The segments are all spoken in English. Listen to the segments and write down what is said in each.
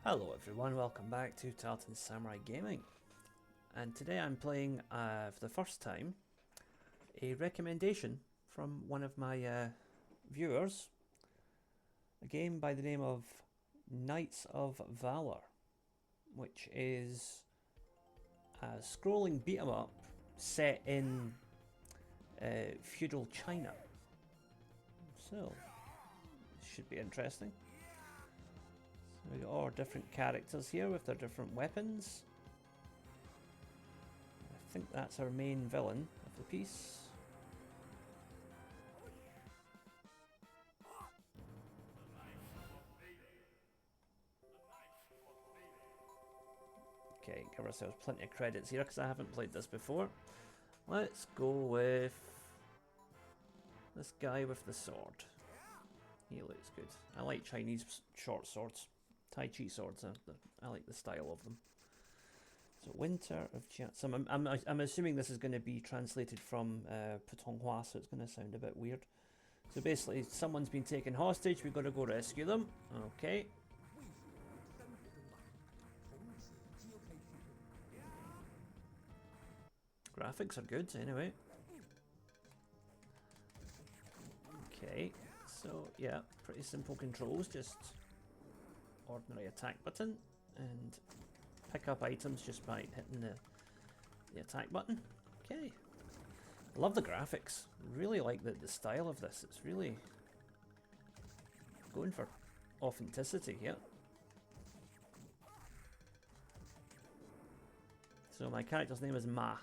Hello everyone, welcome back to Tartan Samurai Gaming. And today I'm playing, for the first time, a recommendation from one of my viewers. A game by the name of Knights of Valor, which is a scrolling beat 'em up set in feudal China. So, should be interesting. We got all different characters here with their different weapons. I think that's our main villain of the piece. Okay, give ourselves plenty of credits here because I haven't played this before. Let's go with this guy with the sword. He looks good. I like Chinese short swords. Tai Chi swords, I like the style of them. So Winter of Jiangsu. I'm assuming this is going to be translated from Putonghua, so it's going to sound a bit weird. So basically, someone's been taken hostage. We've got to go rescue them. Okay. Graphics are good, anyway. Okay. So yeah, pretty simple controls. Just ordinary attack button and pick up items just by hitting the attack button. Okay. I love the graphics. Really like the style of this. It's really going for authenticity here. So my character's name is Ma.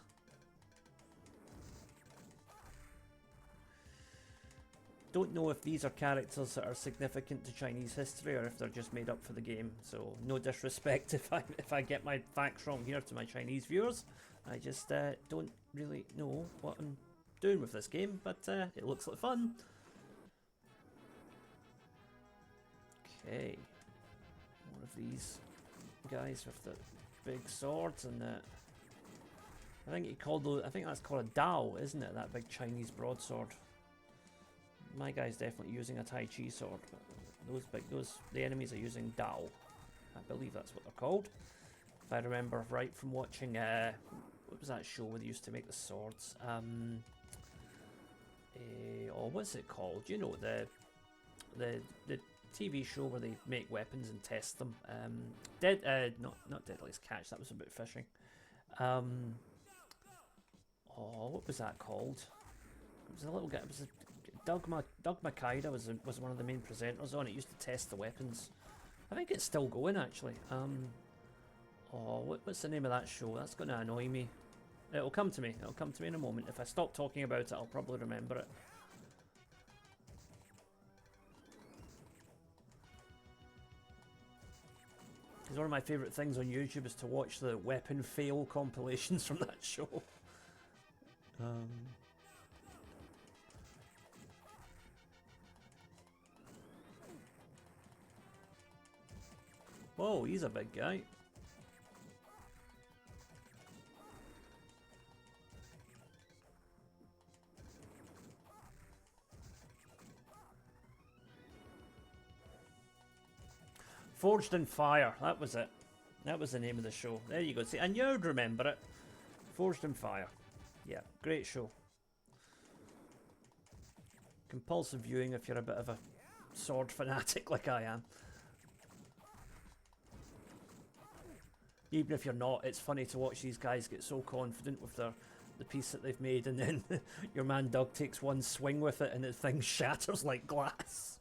Don't know if these are characters that are significant to Chinese history or if they're just made up for the game. So no disrespect if I get my facts wrong here to my Chinese viewers. I just don't really know what I'm doing with this game, but it looks like fun. Okay, more of these guys with the big swords and I think he called those. I think that's called a Dao, isn't it? That big Chinese broadsword. My guy's definitely using a Tai Chi sword, but the enemies are using Dao. I believe that's what they're called. If I remember right from watching, what was that show where they used to make the swords? What's it called? You know, the TV show where they make weapons and test them. Not Deadliest Catch. That was a bit fishing. What was that called? It was a little guy. It was Doug Makida was one of the main presenters on it. Used to test the weapons. I think it's still going actually. What's the name of that show? That's going to annoy me. It'll come to me. It'll come to me in a moment. If I stop talking about it, I'll probably remember it. Because one of my favourite things on YouTube is to watch the weapon fail compilations from that show. Whoa, he's a big guy. Forged in Fire, that was it. That was the name of the show. There you go. See, and you'd remember it. Forged in Fire. Yeah, great show. Compulsive viewing if you're a bit of a sword fanatic like I am. Even if you're not, it's funny to watch these guys get so confident with the piece that they've made, and then your man Doug takes one swing with it and the thing shatters like glass.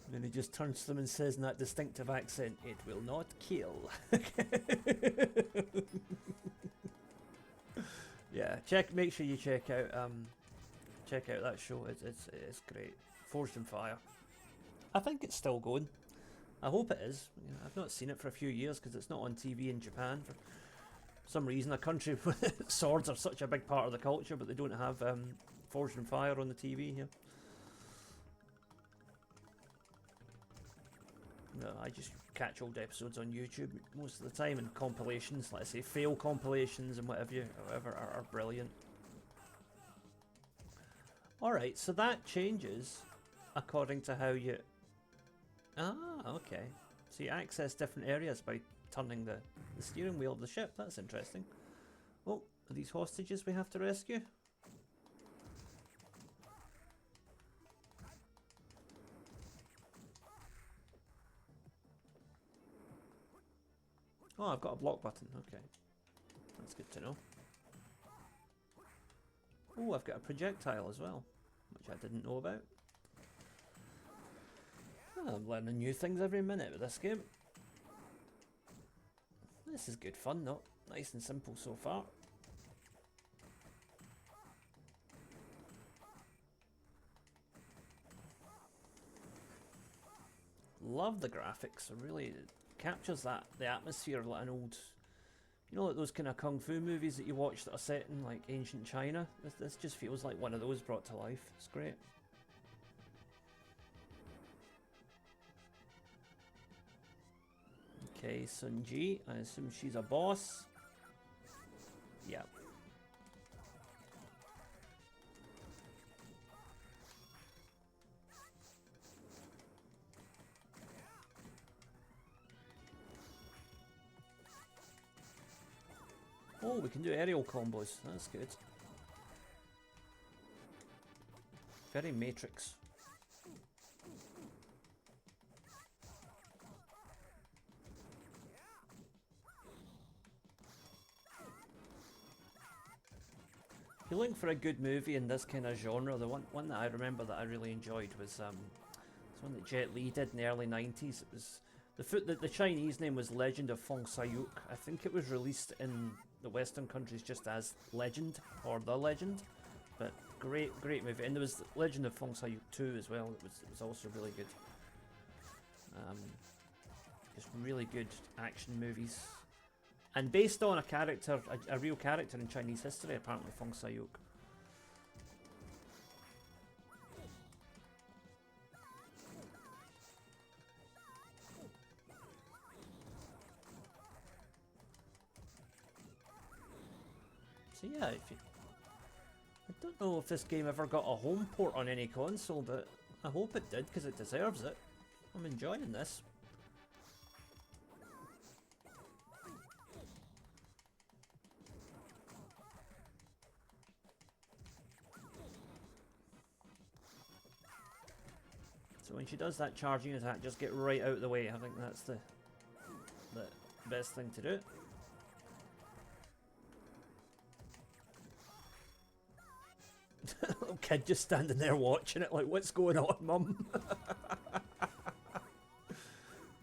And then he just turns to them and says in that distinctive accent, "It will not kill." Yeah, make sure you check out that show. It's great. Forged in Fire. I think it's still going. I hope it is. I've not seen it for a few years because it's not on TV in Japan for some reason. A country where swords are such a big part of the culture, but they don't have Forged in Fire on the TV here. No, I just catch old episodes on YouTube most of the time, and compilations, let's say fail compilations and whatever are brilliant. Alright, so that changes according to how you... Ah, okay. So you access different areas by turning the steering wheel of the ship. That's interesting. Oh, are these hostages we have to rescue? Oh, I've got a block button. Okay. That's good to know. Oh, I've got a projectile as well, which I didn't know about. Oh, I'm learning new things every minute with this game. This is good fun, though. Nice and simple so far. Love the graphics. It really captures the atmosphere of like an old... You know, like those kind of kung fu movies that you watch that are set in like ancient China? This just feels like one of those brought to life. It's great. Okay, Sun Ji. I assume she's a boss. Yep. Oh, we can do aerial combos. That's good. Very Matrix. If you're looking for a good movie in this kind of genre, the one that I remember that I really enjoyed was it's one that Jet Li did in the early 90s. It was the Chinese name was Legend of Feng Sayuk. I think it was released in the Western countries just as Legend or The Legend, but great movie. And there was Legend of Feng Sayuk 2 as well. It was also really good. Just really good action movies. And based on a character, a real character in Chinese history, apparently, Feng Sayuk. So yeah, I don't know if this game ever got a home port on any console, but I hope it did, because it deserves it. I'm enjoying this. So when she does that charging attack, just get right out of the way. I think that's the best thing to do. Little kid just standing there watching it like, what's going on, mum?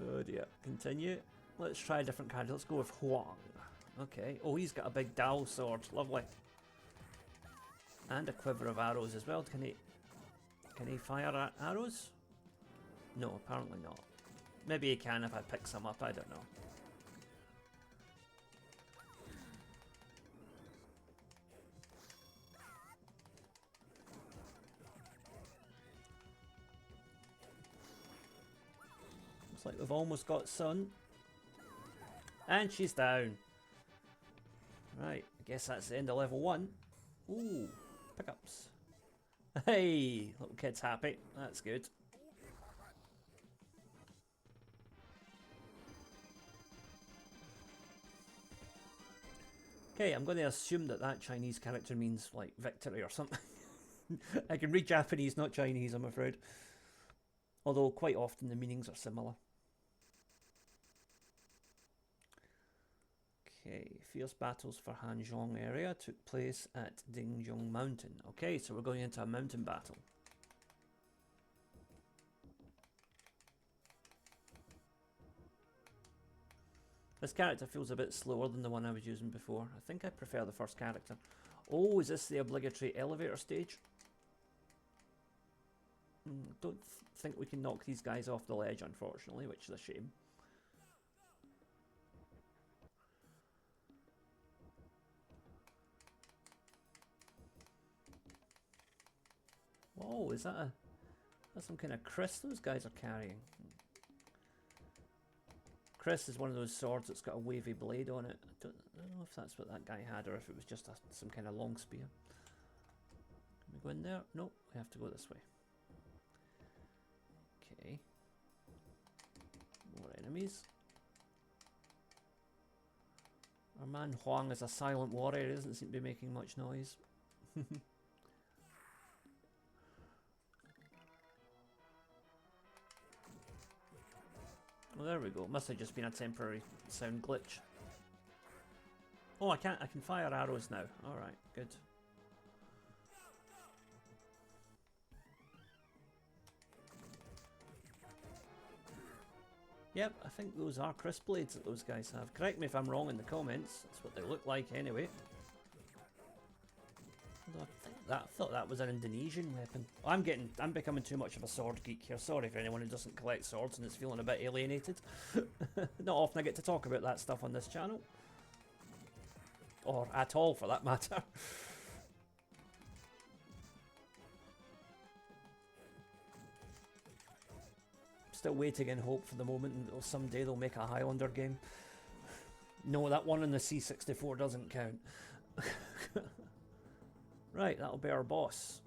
Oh dear. Continue. Let's try a different character. Let's go with Huang. Okay. Oh, he's got a big Dao sword. Lovely. And a quiver of arrows as well. Can he fire arrows? No, apparently not. Maybe he can if I pick some up, I don't know. Looks like we've almost got Sun. And she's down. Right, I guess that's the end of level 1. Ooh, pickups. Hey, little kid's happy. That's good. Okay, I'm going to assume that Chinese character means, like, victory or something. I can read Japanese, not Chinese, I'm afraid. Although, quite often the meanings are similar. Okay, fierce battles for Hanzhong area took place at Dingjong Mountain. Okay, so we're going into a mountain battle. This character feels a bit slower than the one I was using before. I think I prefer the first character. Oh, is this the obligatory elevator stage? Don't think we can knock these guys off the ledge, unfortunately, which is a shame. Whoa, is that that's some kind of Chris those guys are carrying? Chris is one of those swords that's got a wavy blade on it. I don't know if that's what that guy had or if it was just some kind of long spear. Can we go in there? Nope, we have to go this way. enemies. Our man Huang is a silent warrior, he doesn't seem to be making much noise. Well, there we go. Must have just been a temporary sound glitch. Oh, I can fire arrows now. Alright, good. Yep, I think those are crisp blades that those guys have. Correct me if I'm wrong in the comments. That's what they look like anyway. Although I thought that was an Indonesian weapon. I'm becoming too much of a sword geek here. Sorry for anyone who doesn't collect swords and is feeling a bit alienated. Not often I get to talk about that stuff on this channel. Or at all, for that matter. Still waiting in hope for the moment and someday they'll make a Highlander game. No, that one on the C64 doesn't count. Right, that'll be our boss.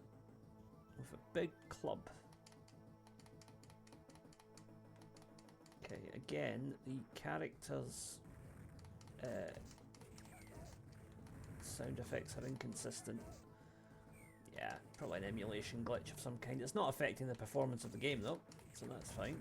With a big club. Okay, again, the characters' sound effects are inconsistent. Yeah, probably an emulation glitch of some kind. It's not affecting the performance of the game though, so that's fine.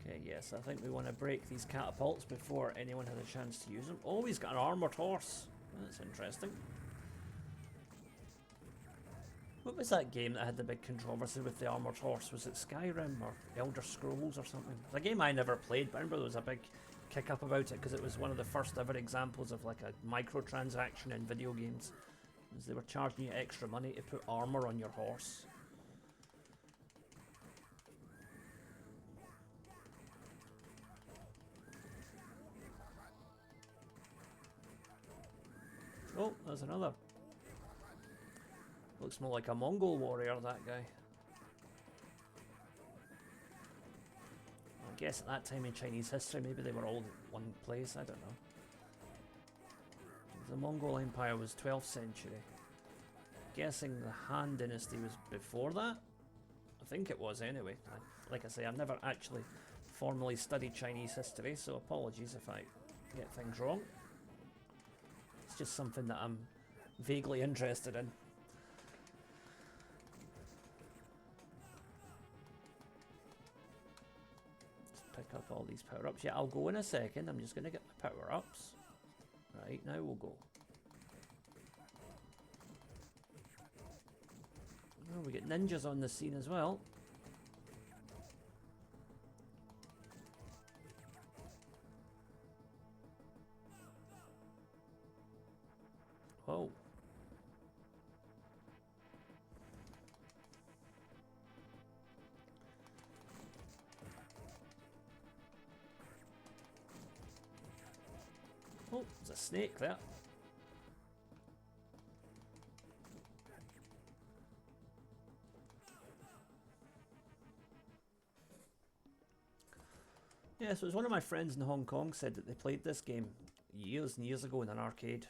Okay, yes, I think we want to break these catapults before anyone has a chance to use them. Oh, he's got an armoured horse. That's interesting. What was that game that had the big controversy with the armoured horse? Was it Skyrim or Elder Scrolls or something? It's a game I never played, but I remember there was a big kick up about it because it was one of the first ever examples of like a microtransaction in video games. Because they were charging you extra money to put armour on your horse. Oh, there's another. Looks more like a Mongol warrior, that guy. I guess at that time in Chinese history, maybe they were all in one place, I don't know. The Mongol Empire was 12th century. Guessing the Han Dynasty was before that? I think it was anyway. Like I say, I've never actually formally studied Chinese history, so apologies if I get things wrong. It's just something that I'm vaguely interested in. Pick up all these power-ups. Yeah, I'll go in a second. I'm just going to get my power-ups. Right, now we'll go. Oh, we get ninjas on the scene as well. Whoa. Oh, there's a snake there. Yeah, so it was one of my friends in Hong Kong said that they played this game years and years ago in an arcade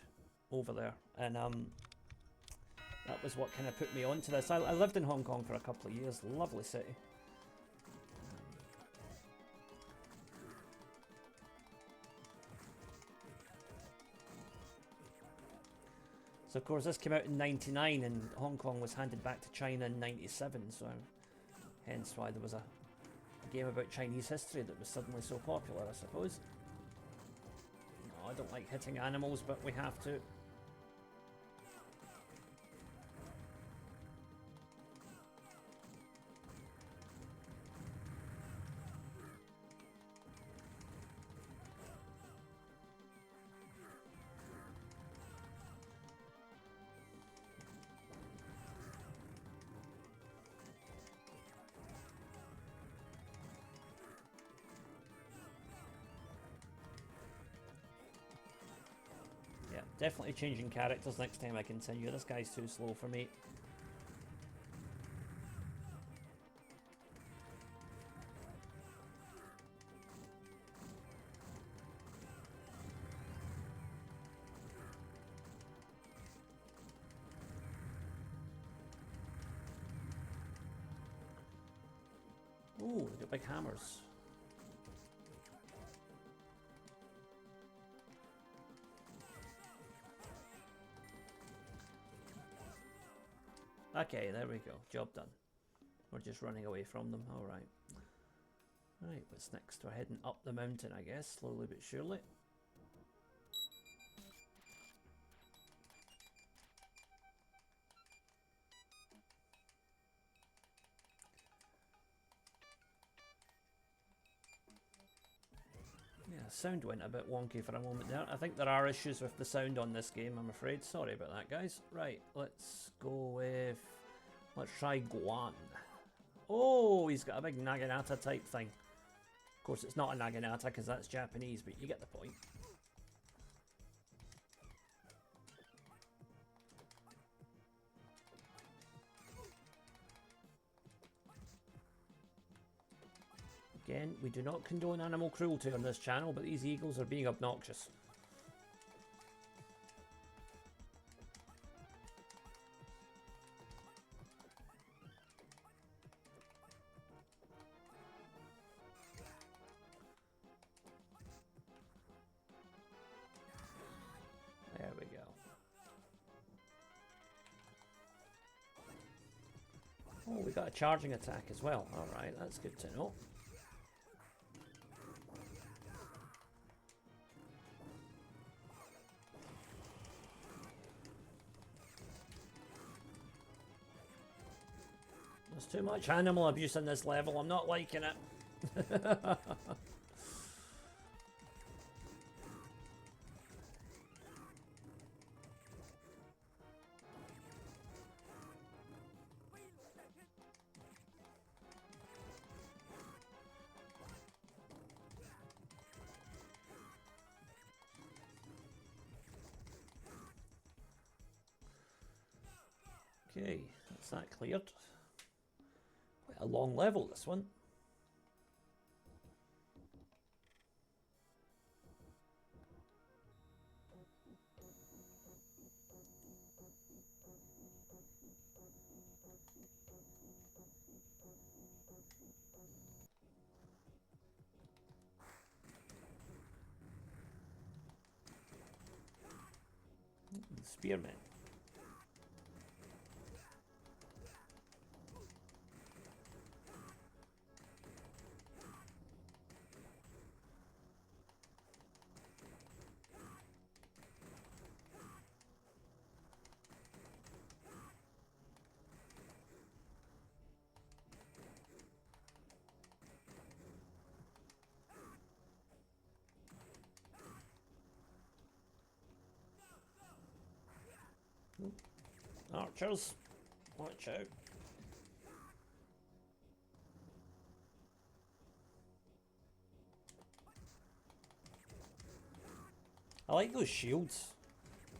over there, and that was what kind of put me onto this. I lived in Hong Kong for a couple of years, lovely city. So of course this came out in '99 and Hong Kong was handed back to China in '97, so hence why there was a game about Chinese history that was suddenly so popular, I suppose. No, I don't like hitting animals, but we have to. Definitely changing characters next time I continue. This guy's too slow for me. Ooh, they got big hammers. Okay, there we go. Job done. We're just running away from them. Alright. Right, what's next? We're heading up the mountain, I guess, slowly but surely. Yeah, sound went a bit wonky for a moment there. I think there are issues with the sound on this game, I'm afraid. Sorry about that, guys. Right, let's go with... Let's try Guan. Oh, he's got a big Naginata type thing. Of course, it's not a Naginata because that's Japanese, but you get the point. Again, we do not condone animal cruelty on this channel, but these eagles are being obnoxious. There we go. Oh, we got a charging attack as well. Alright, that's good to know. There's too much animal abuse in this level. I'm not liking it. Okay, that's that cleared. Quite a long level, this one. Spearmen. Archers, watch out. I like those shields.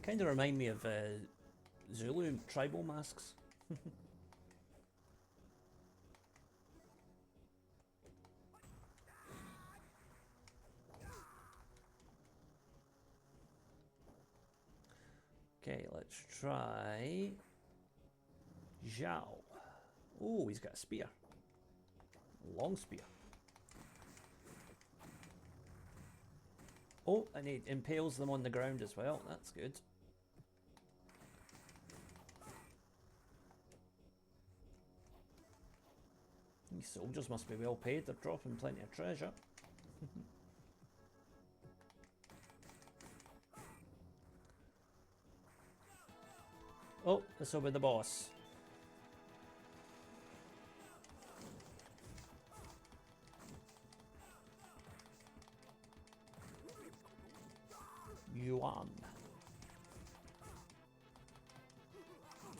Kind of remind me of Zulu tribal masks. Okay, let's try Zhao. Oh, he's got a spear. A long spear. Oh, and he impales them on the ground as well. That's good. These soldiers must be well paid. They're dropping plenty of treasure. Oh, this will be the boss. Yuan.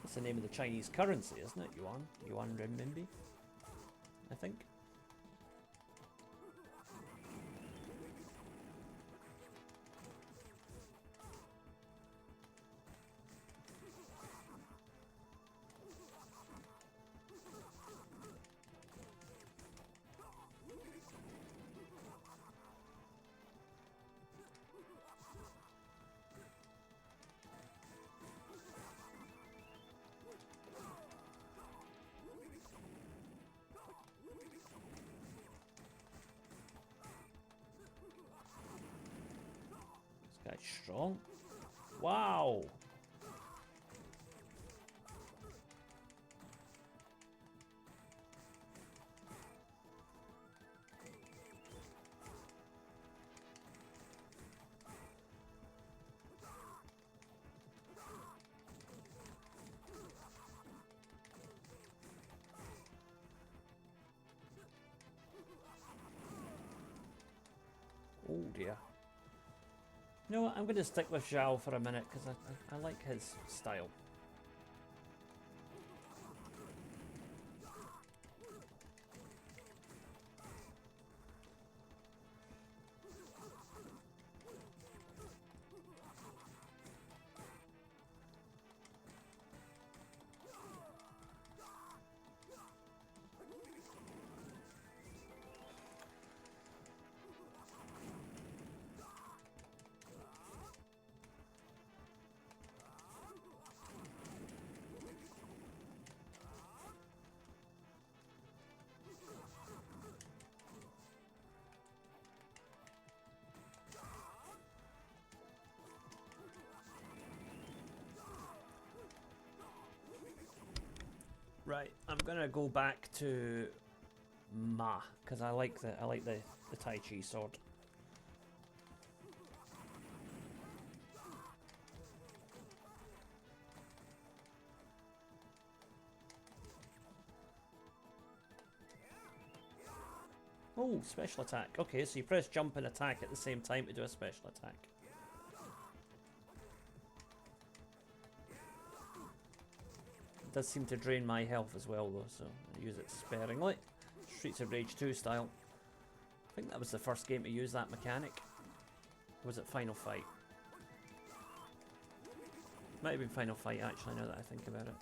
That's the name of the Chinese currency, isn't it? Yuan. Yuan renminbi, I think. quite strong. Wow! Oh dear. You know what, I'm going to stick with Zhao for a minute because I like his style. Right, I'm gonna go back to Ma because I like the Tai Chi sword. Oh, special attack. Okay, so you press jump and attack at the same time to do a special attack. It does seem to drain my health as well though, so I use it sparingly. Streets of Rage 2 style. I think that was the first game to use that mechanic. Or was it Final Fight? Might have been Final Fight actually, now that I think about it.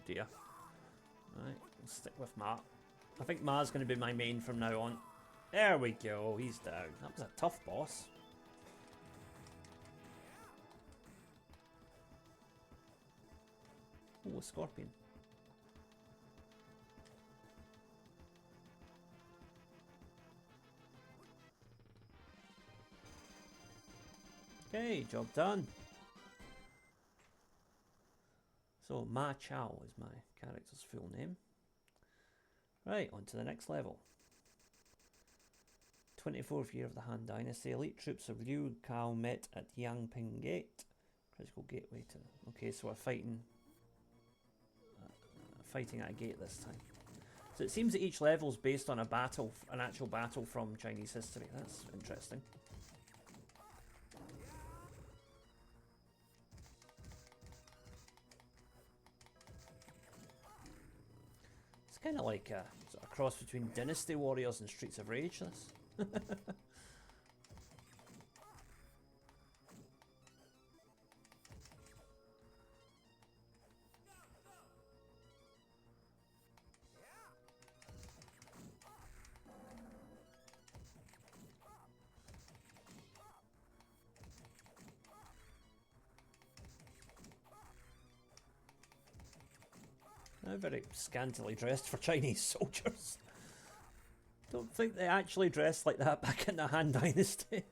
Dear. Right, we'll stick with Ma. I think Ma's going to be my main from now on. There we go, he's down. That was a tough boss. Oh, a scorpion. Okay, job done. So, Ma Chao is my character's full name. Right, on to the next level. 24th year of the Han Dynasty. Elite troops of Liu Cao met at Yangping Gate. Critical gateway to... Okay, so we're fighting at a gate this time. So it seems that each level is based on a battle, an actual battle from Chinese history. That's interesting. Kind of like a sort of cross between Dynasty Warriors and Streets of Rage, this. Now very scantily dressed for Chinese soldiers. Don't think they actually dressed like that back in the Han Dynasty.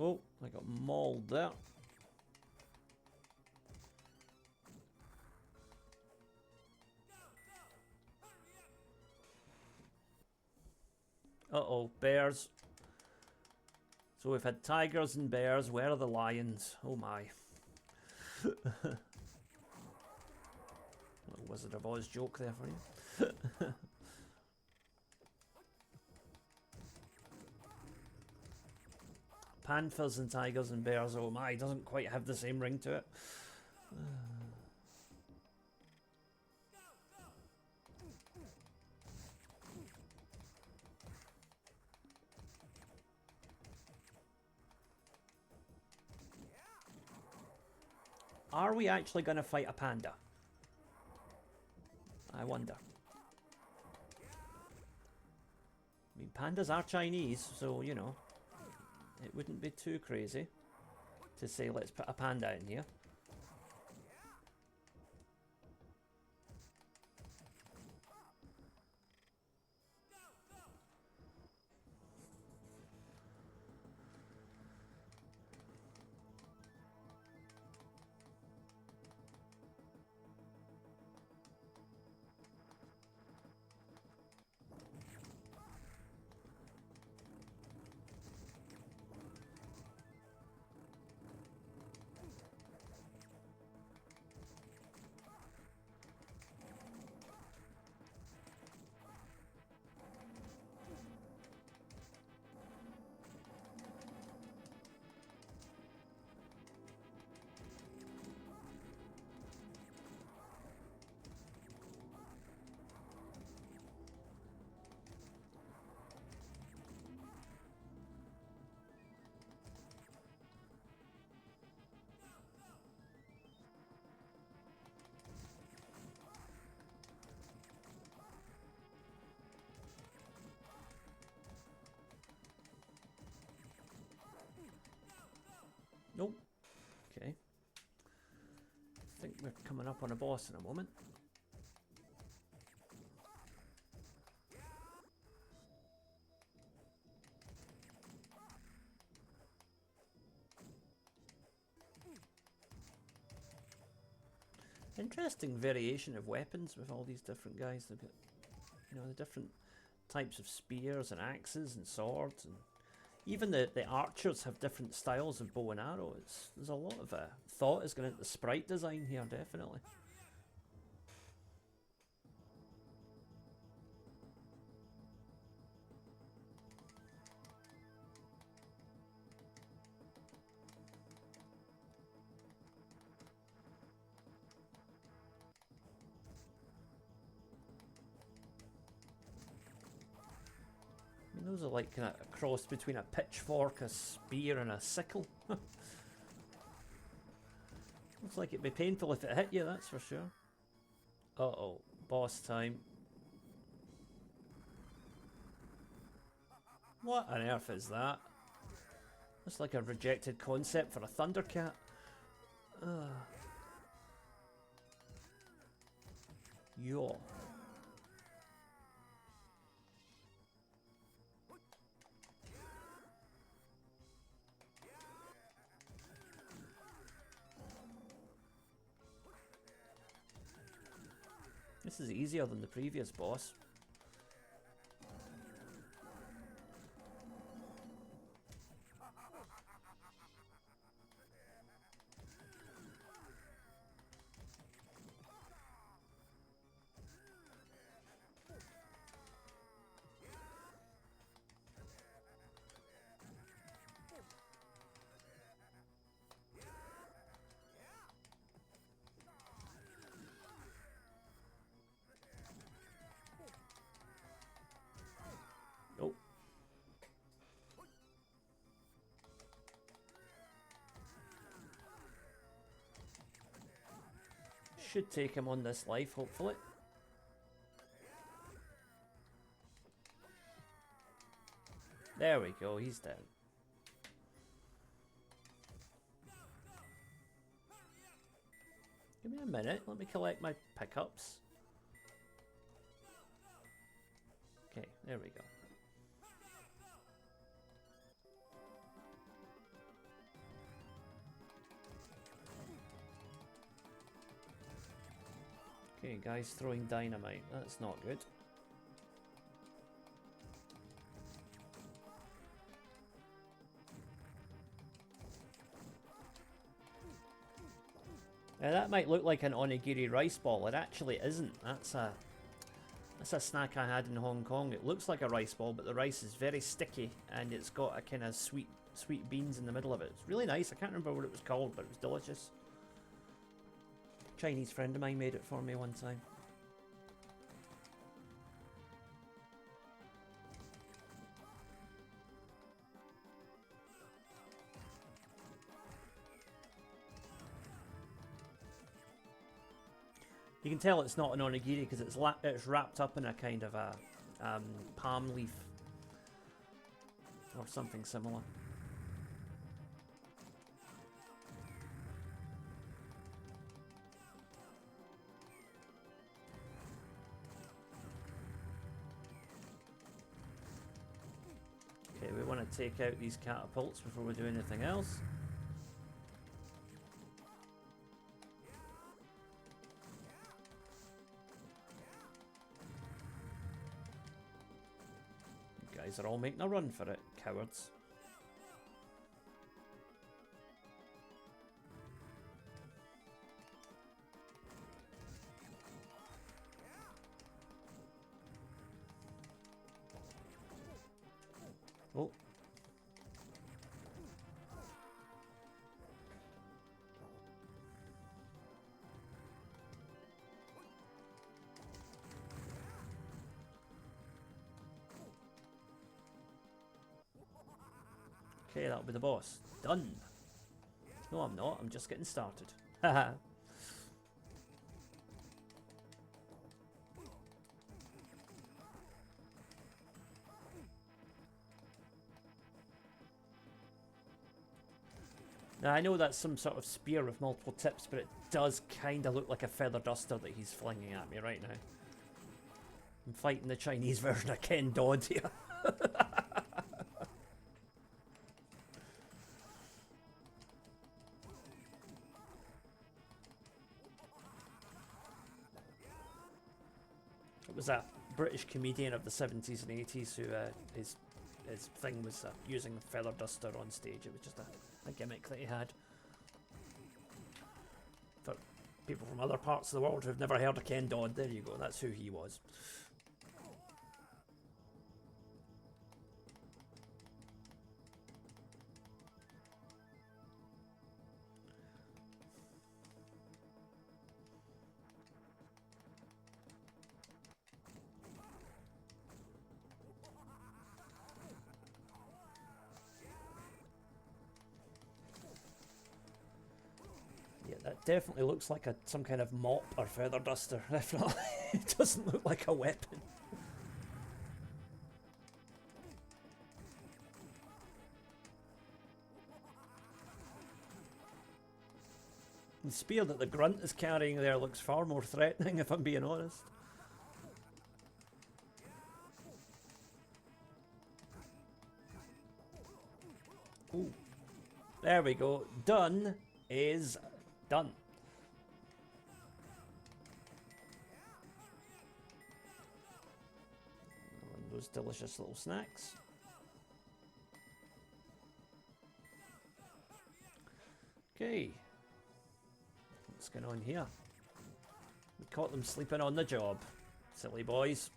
Oh, I got mauled there. Uh-oh, bears. So we've had tigers and bears. Where are the lions? Oh my. Little Wizard of Oz joke there for you. Panthers and tigers and bears. Oh my, doesn't quite have the same ring to it. Are we actually going to fight a panda? I wonder. I mean, pandas are Chinese, so, you know, it wouldn't be too crazy to say, let's put a panda in here. Nope. Okay. I think we're coming up on a boss in a moment. Interesting variation of weapons with all these different guys. They've got, you know, the different types of spears and axes and swords, and even the archers have different styles of bow and arrow. There's a lot of thought is going into the sprite design here, definitely. Those are like kind of a cross between a pitchfork, a spear, and a sickle. Looks like it'd be painful if it hit you, that's for sure. Uh-oh, boss time. What on earth is that? That's like a rejected concept for a Thundercat. Yo. This is easier than the previous boss. Oh. Should take him on this life, hopefully. There we go, he's dead. Give me a minute, let me collect my pickups. Okay, there we go. Okay, guys throwing dynamite, that's not good. Now that might look like an onigiri rice ball. It actually isn't. That's a snack I had in Hong Kong. It looks like a rice ball, but the rice is very sticky and it's got a kind of sweet beans in the middle of it. It's really nice. I can't remember what it was called, but it was delicious. A Chinese friend of mine made it for me one time. You can tell it's not an onigiri because it's wrapped up in a kind of a palm leaf or something similar. Okay, we want to take out these catapults before we do anything else. Guys are all making a run for it, cowards. Oh. Okay, that'll be the boss. Done. No, I'm not. I'm just getting started. Haha. Now, I know that's some sort of spear with multiple tips, but it does kind of look like a feather duster that he's flinging at me right now. I'm fighting the Chinese version of Ken Dodd here. It was a British comedian of the 70s and 80s who his thing was using a feather duster on stage. It was just a gimmick that he had. For people from other parts of the world who've never heard of Ken Dodd, there you go, that's who he was. That definitely looks like some kind of mop or feather duster. Definitely, it doesn't look like a weapon. The spear that the grunt is carrying there looks far more threatening, if I'm being honest. Ooh. There we go. Done is done. One of those delicious little snacks. Okay. What's going on here? We caught them sleeping on the job. Silly boys.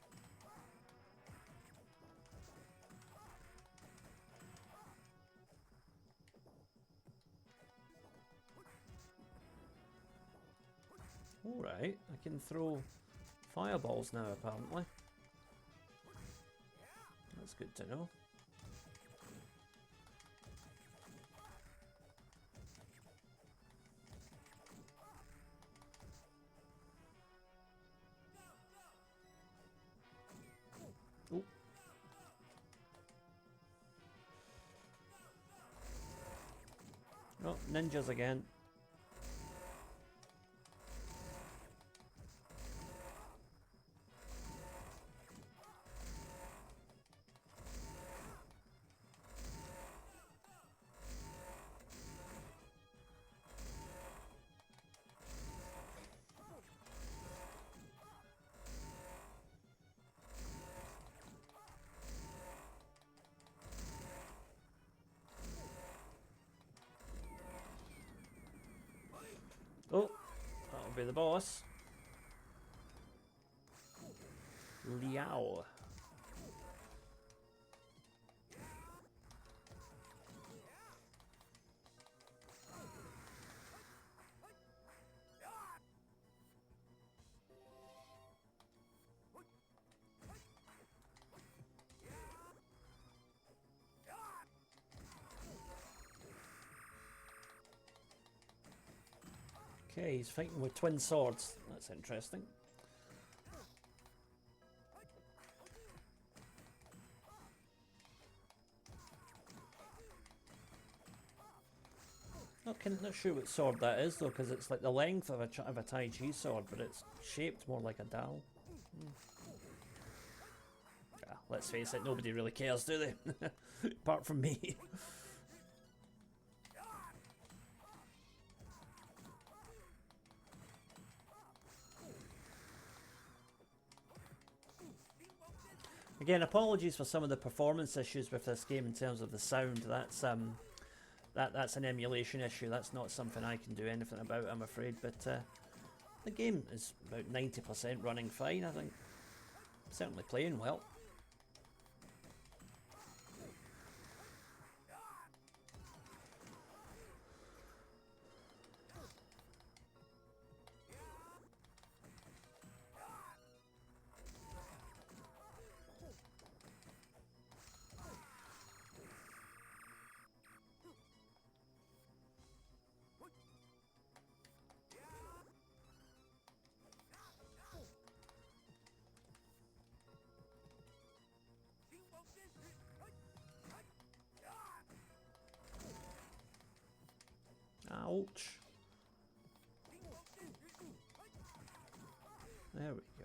Alright, I can throw fireballs now apparently. That's good to know. Oh. Oh, ninjas again. to the boss. Liao. Okay, he's fighting with twin swords. That's interesting. Not sure what sword that is though, because it's like the length of a Tai Chi sword, but it's shaped more like a dao. Yeah, let's face it, nobody really cares, do they? Apart from me. Again, apologies for some of the performance issues with this game in terms of the sound. That's an emulation issue. That's not something I can do anything about, I'm afraid. But the game is about 90% running fine, I think. Certainly playing well. Ouch. There we go.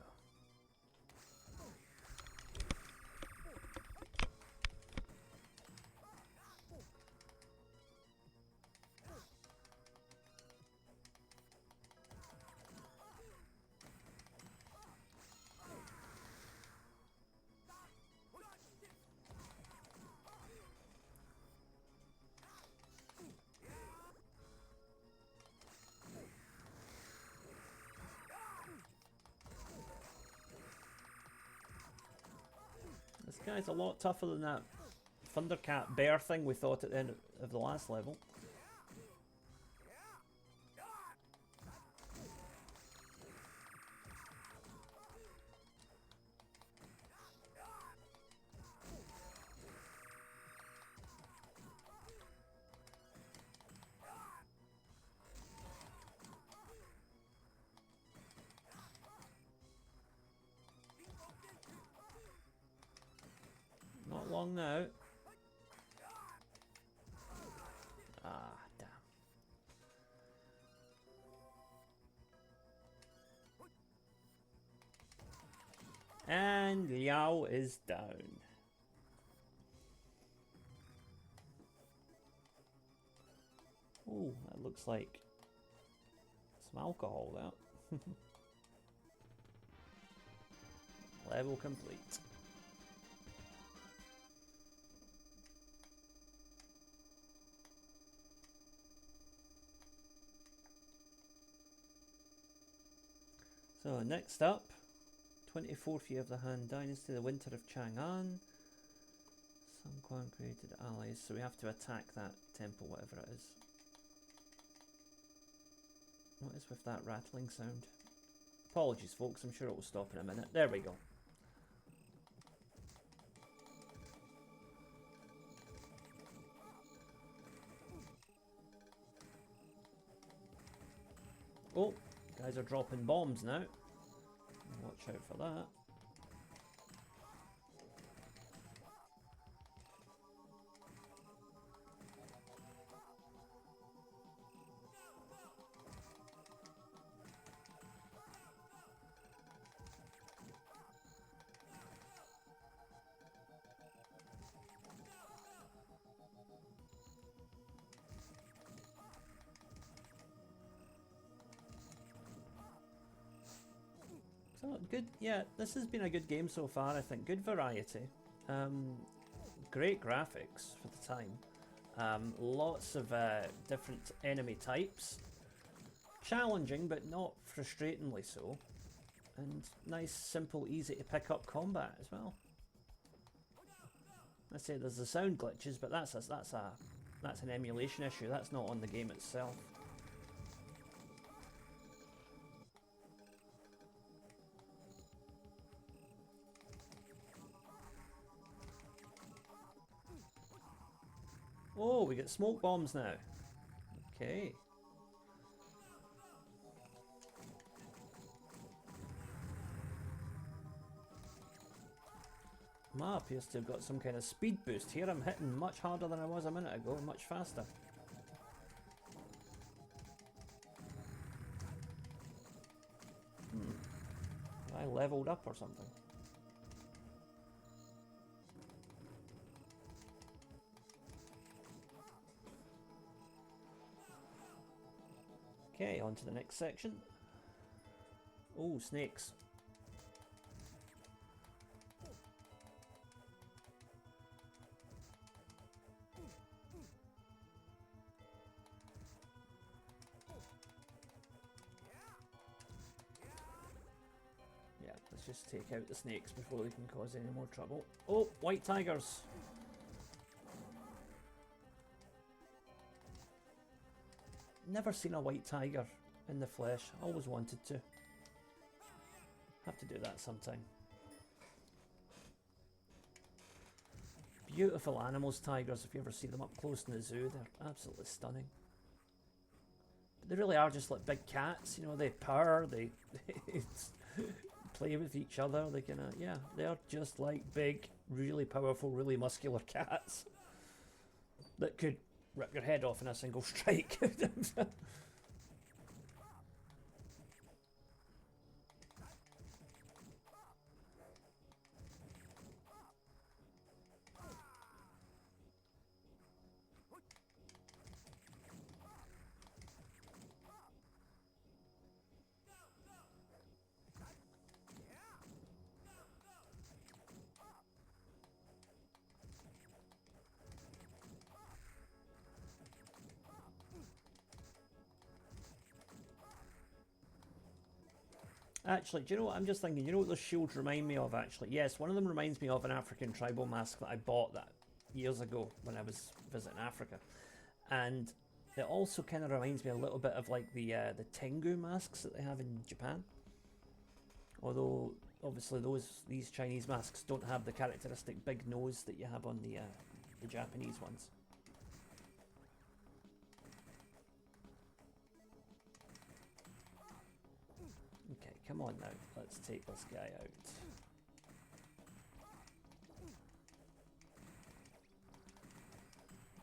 This guy's a lot tougher than that Thundercat bear thing we thought at the end of the last level. Not long now. Ah, damn. And Liao is down. Oh, that looks like some alcohol, that. Level complete. So next up, 24th year of the Han Dynasty, the winter of Chang'an. Sun Quan created allies, so we have to attack that temple, whatever it is. What is with that rattling sound? Apologies folks, I'm sure it will stop in a minute. There we go. Oh, guys are dropping bombs now. Watch out for that. So good, yeah, this has been a good game so far, I think. Good variety. Great graphics for the time. Lots of different enemy types. challenging, but not frustratingly so. And nice, simple, easy to pick up combat as well. I say there's the sound glitches, but that's an emulation issue. That's not on the game itself. Oh, we get smoke bombs now. Okay. Ma appears to have got some kind of speed boost here. I'm hitting much harder than I was a minute ago, much faster. I leveled up or something. Okay, on to the next section. Oh, snakes. Yeah, let's just take out the snakes before they can cause any more trouble. Oh, white tigers. Never seen a white tiger in the flesh. Always wanted to. Have to do that sometime. Beautiful animals, tigers. If you ever see them up close in the zoo, they're absolutely stunning. But they really are just like big cats. You know, they purr, they play with each other. They kind of, yeah, they are just like big, really powerful, really muscular cats that could rip your head off in a single strike. Actually, do you know what I'm just thinking? You know what those shields remind me of, actually? Yes, one of them reminds me of an African tribal mask that I bought that years ago when I was visiting Africa. And it also kind of reminds me a little bit of like the Tengu masks that they have in Japan. Although, obviously, these Chinese masks don't have the characteristic big nose that you have on the Japanese ones. Okay, come on now. Let's take this guy out.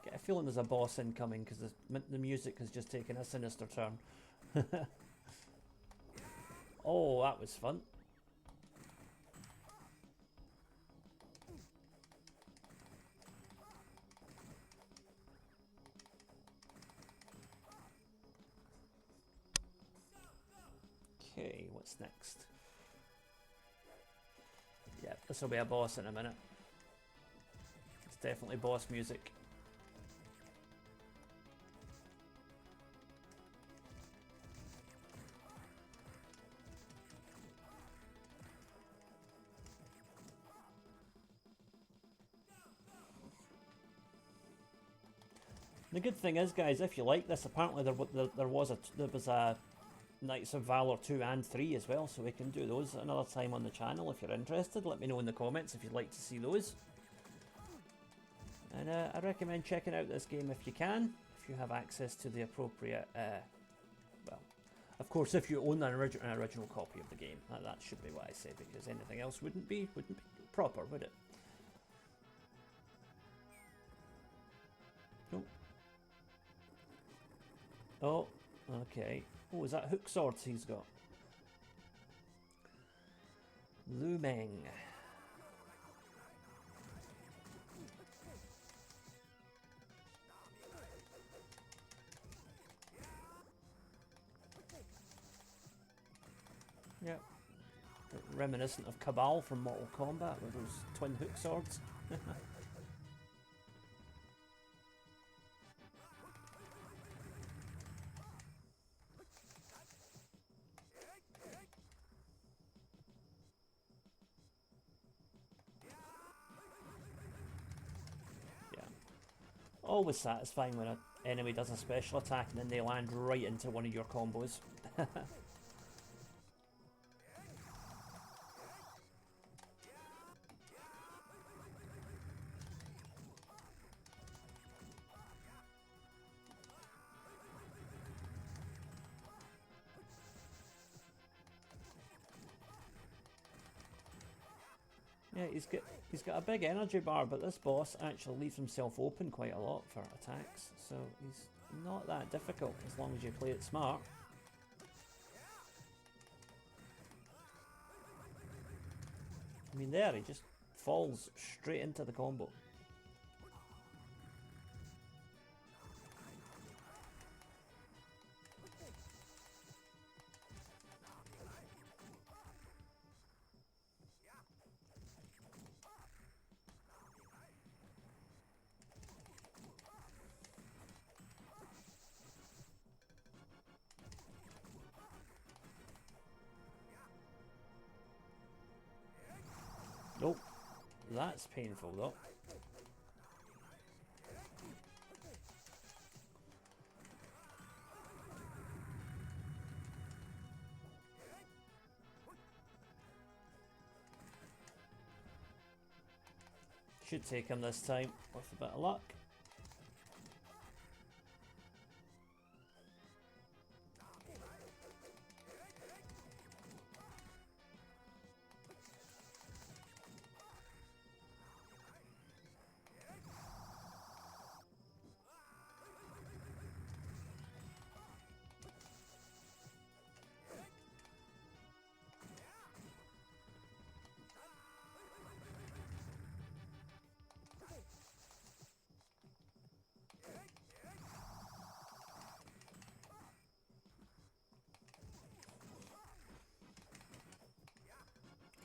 Get a feeling there's a boss incoming because the music has just taken a sinister turn. Oh, that was fun. Okay, what's next? Yeah, this will be a boss in a minute. It's definitely boss music. The good thing is, guys, if you like this, apparently there was a Knights of Valor 2 and 3 as well, so we can do those another time on the channel if you're interested. Let me know in the comments if you'd like to see those. And I recommend checking out this game if you can, if you have access to the appropriate, well, of course, if you own an original copy of the game. That should be what I say, because anything else wouldn't be proper, would it? Oh, okay. Oh, is that hook swords he's got? Lu Meng. Yep. Reminiscent of Cabal from Mortal Kombat with those twin hook swords. always satisfying when an enemy does a special attack and then they land right into one of your combos. Yeah, he's got a big energy bar, but this boss actually leaves himself open quite a lot for attacks, so he's not that difficult as long as you play it smart. I mean, there he just falls straight into the combo. Nope, that's painful though. Should take him this time with a bit of luck.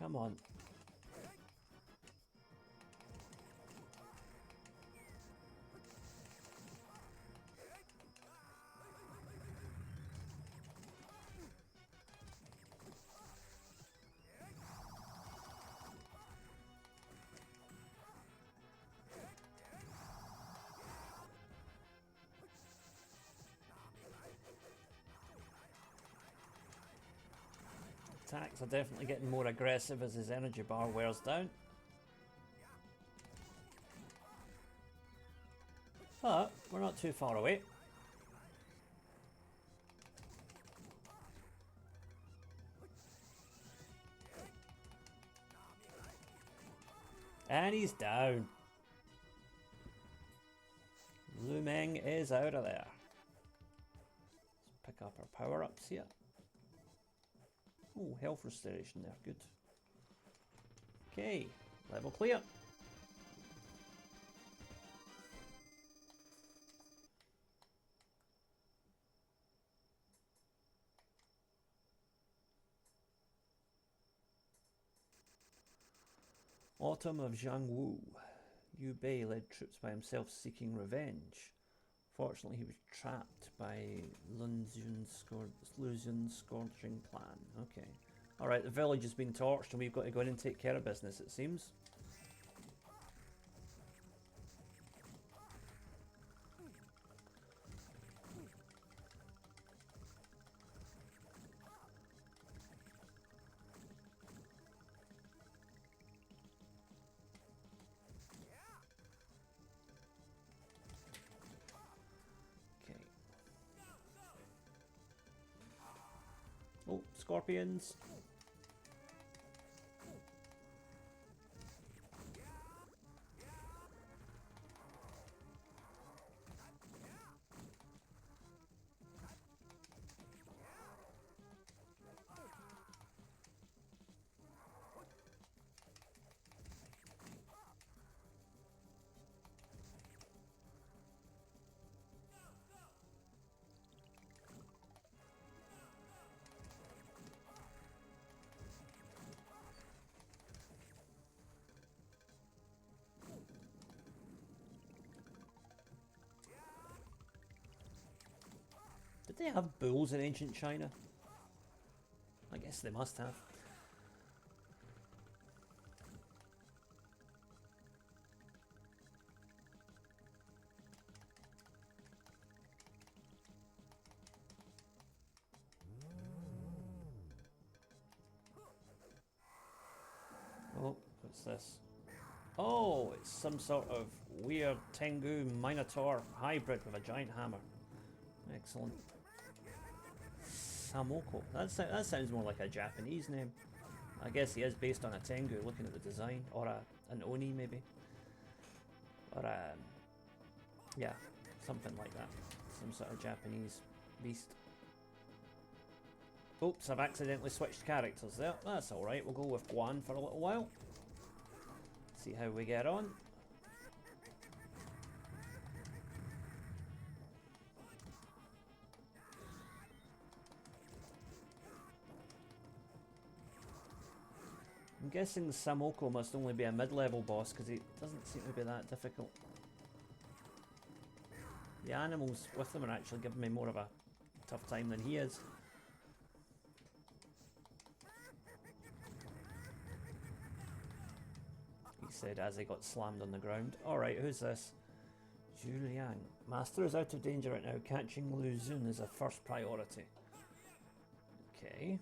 Come on. Attacks are definitely getting more aggressive as his energy bar wears down. But we're not too far away. And he's down. Lu Meng is out of there. Let's pick up our power-ups here. Oh, health restoration there, good. Okay, level clear. Autumn of Jiangwu. Yu Bei led troops by himself seeking revenge. Fortunately, he was trapped by Lunzun's scourging plan. Okay. Alright, the village has been torched and we've got to go in and take care of business, it seems. Oh, scorpions. Did they have bulls in ancient China? I guess they must have. What's this? Oh, it's some sort of weird Tengu Minotaur hybrid with a giant hammer. Excellent. Samoko. That sounds more like a Japanese name. I guess he is based on a Tengu, looking at the design. Or an Oni, maybe. Or yeah, something like that. Some sort of Japanese beast. Oops, I've accidentally switched characters there. That's alright, we'll go with Guan for a little while. See how we get on. I'm guessing Samoko must only be a mid-level boss because he doesn't seem to be that difficult. The animals with them are actually giving me more of a tough time than he is. He said as he got slammed on the ground. Alright, who's this? Zhu Liang. Master is out of danger right now. Catching Lu Xun is a first priority. Okay.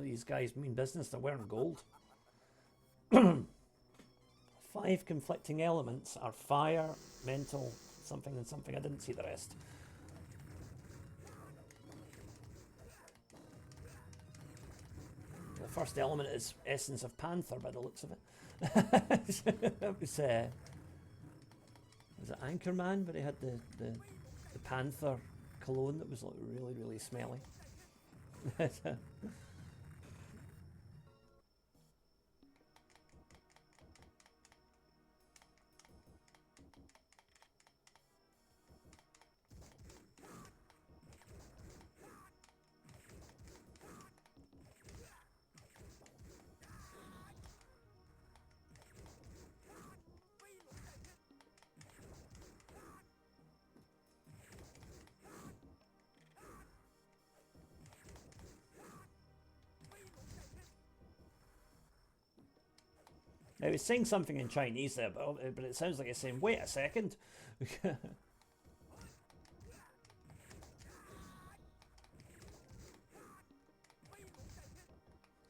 These guys mean business, they're wearing gold. 5 conflicting elements are fire, mental, something and something. I didn't see the rest. The first element is essence of panther by the looks of it. That was it Anchorman, but he had the panther cologne that was like really, really smelly. Now, he's saying something in Chinese there, but it sounds like he's saying, wait a second.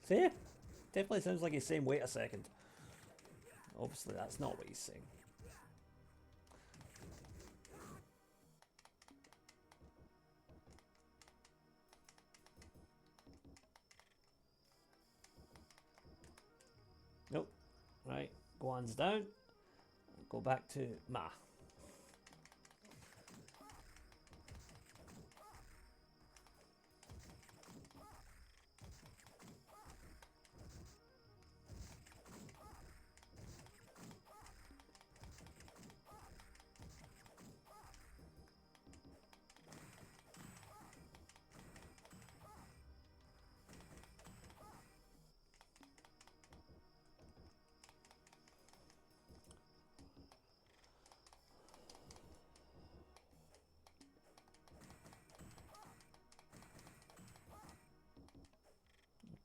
See? Definitely sounds like he's saying, wait a second. Obviously, that's not what he's saying. Nope. Right, Guan's down. Go back to Ma.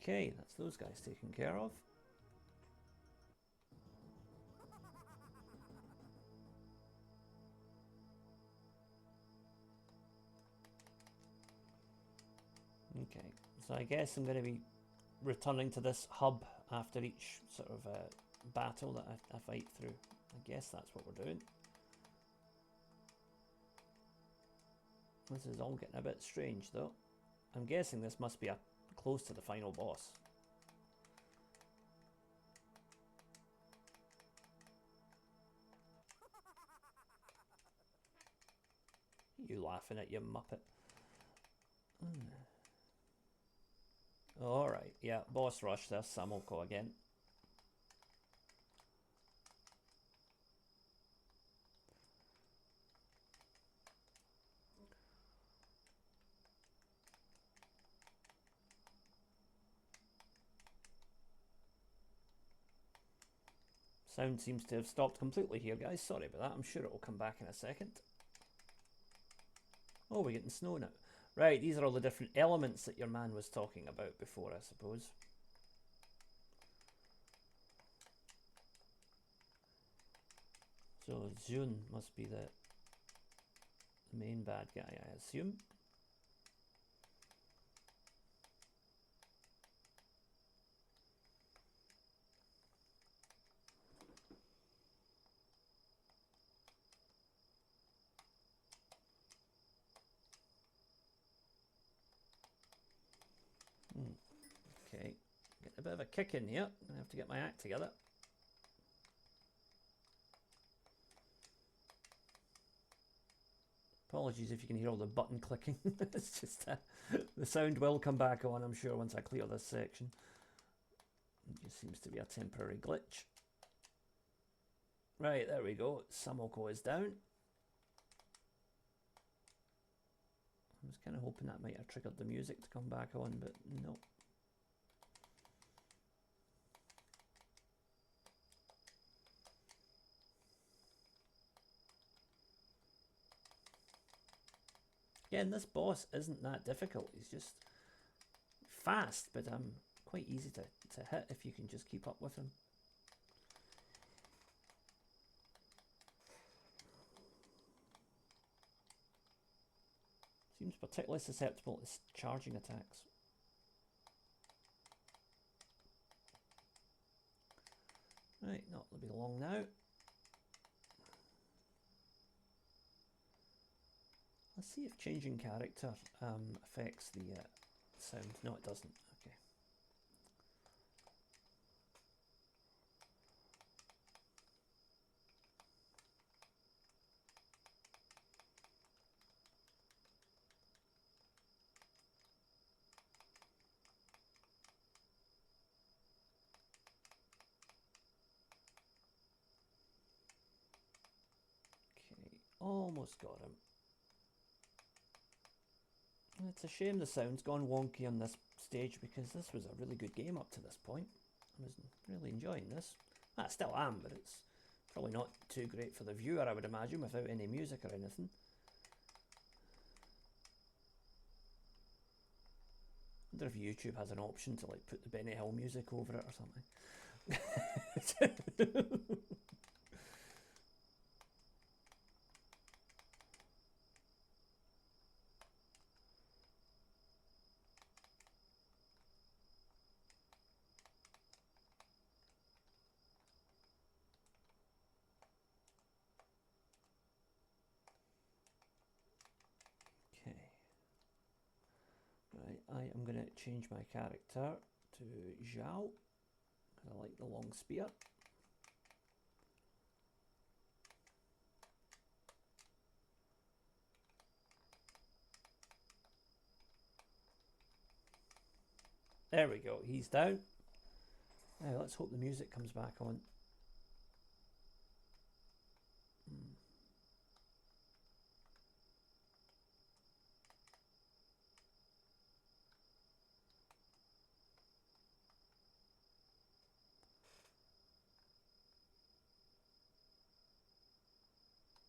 Okay, that's those guys taken care of. Okay, so I guess I'm going to be returning to this hub after each sort of battle that I fight through. I guess that's what we're doing. This is all getting a bit strange though. I'm guessing this must be close to the final boss. You laughing at your muppet. Alright, yeah, boss rush, there's Samoko again. Sound seems to have stopped completely here, guys. Sorry about that. I'm sure it will come back in a second. Oh, we're getting snow now. Right, these are all the different elements that your man was talking about before, I suppose. So Jun must be the main bad guy, I assume. Okay, getting a bit of a kick in here. I have to get my act together. Apologies if you can hear all the button clicking. It's just the sound will come back on, I'm sure, once I clear this section. It just seems to be a temporary glitch. Right, there we go. Samoko is down. I was kind of hoping that might have triggered the music to come back on, but no. Again, this boss isn't that difficult. He's just fast, but quite easy to hit if you can just keep up with him. Seems particularly susceptible to charging attacks. Right, not going to be long now. Let's see if changing character affects the sound. No, it doesn't. Okay. Okay, almost got him. It's a shame the sound's gone wonky on this stage because this was a really good game up to this point. I was really enjoying this. I still am, but it's probably not too great for the viewer, I would imagine, without any music or anything. I wonder if YouTube has an option to like put the Benny Hill music over it or something. I am going to change my character to Zhao, because I like the long spear. There we go, he's down. Now let's hope the music comes back on.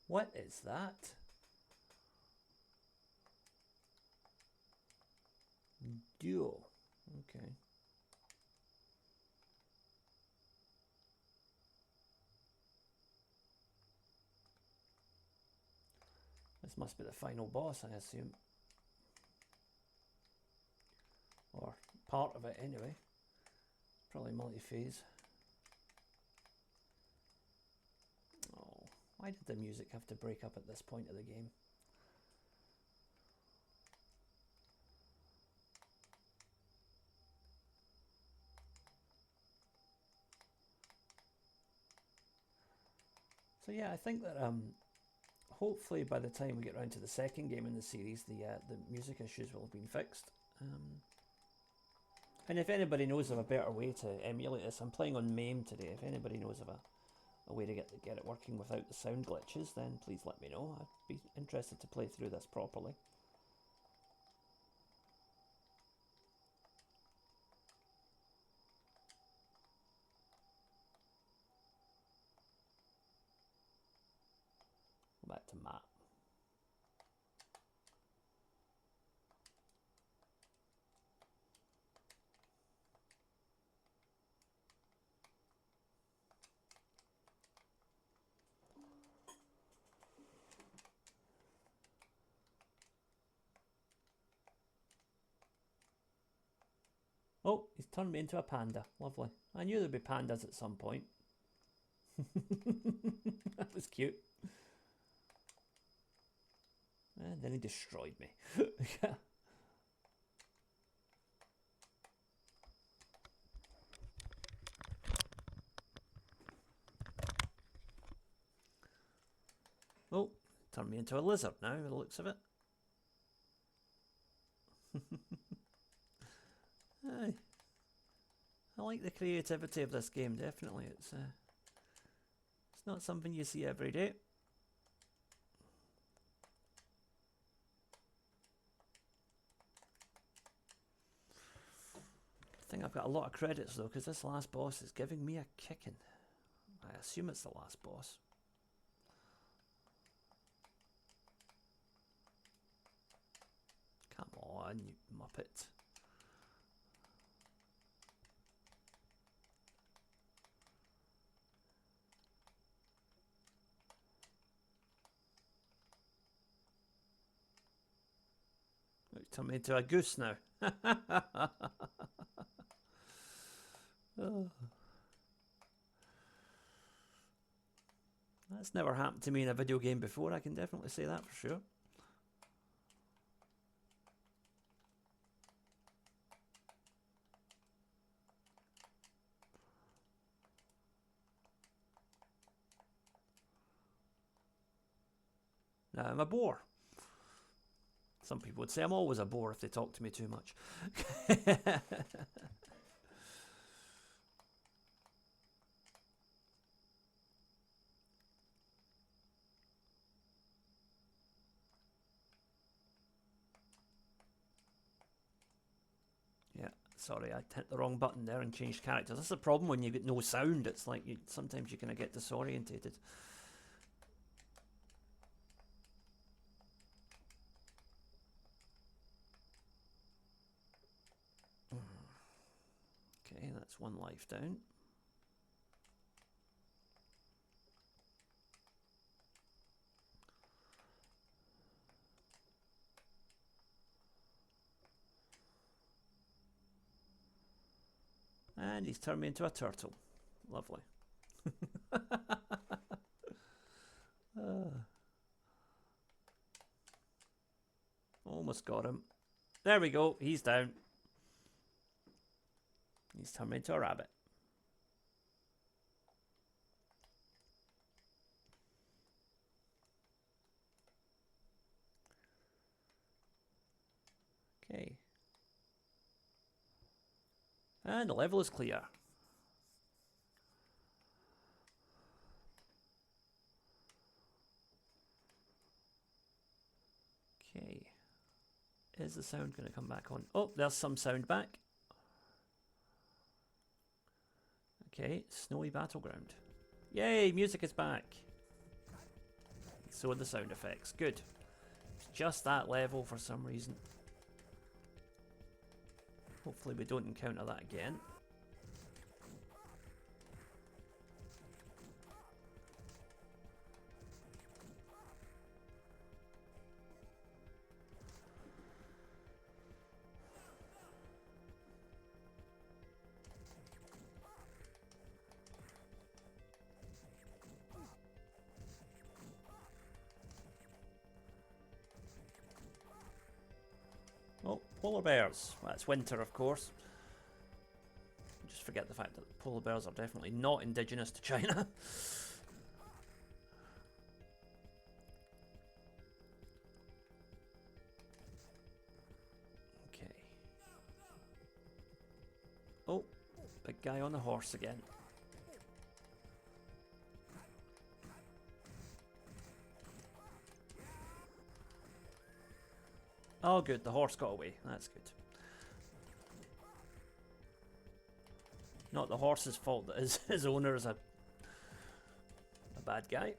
What is that? Duo. Okay. This must be the final boss, I assume. Or part of it, anyway. Probably multi-phase. Oh, why did the music have to break up at this point of the game? So yeah, I think that hopefully by the time we get around to the second game in the series, the music issues will have been fixed. And if anybody knows of a better way to emulate this, I'm playing on MAME today. If anybody knows of a way to get it working without the sound glitches, then please let me know. I'd be interested to play through this properly. Back to map. Oh, he's turned me into a panda. Lovely. I knew there'd be pandas at some point. That was cute. And then he destroyed me. Yeah. Oh, turned me into a lizard now, by the looks of it. Aye. I like the creativity of this game, definitely. It's not something you see every day. I think I've got a lot of credits though, because this last boss is giving me a kicking. I assume it's the last boss. Come on, you muppet. Turn me into a goose now. Oh. That's never happened to me in a video game before, I can definitely say that for sure. Now I'm a bore. Some people would say I'm always a bore if they talk to me too much. Yeah, sorry, I hit the wrong button there and changed characters. That's the problem when you get no sound. It's like sometimes you kind of get disorientated. Okay, that's one life down. And he's turned me into a turtle. Lovely. Almost got him. There we go. He's down. He's turned me into a rabbit. Okay. And the level is clear. Okay. Is the sound going to come back on? Oh, there's some sound back. Okay, snowy battleground. Yay, music is back. So are the sound effects. Good. It's just that level for some reason. Hopefully we don't encounter that again. Oh, polar bears. That's winter, of course. Just forget the fact that polar bears are definitely not indigenous to China. Okay. Oh, big guy on the horse again. Oh good, the horse got away. That's good. Not the horse's fault that his owner is a bad guy.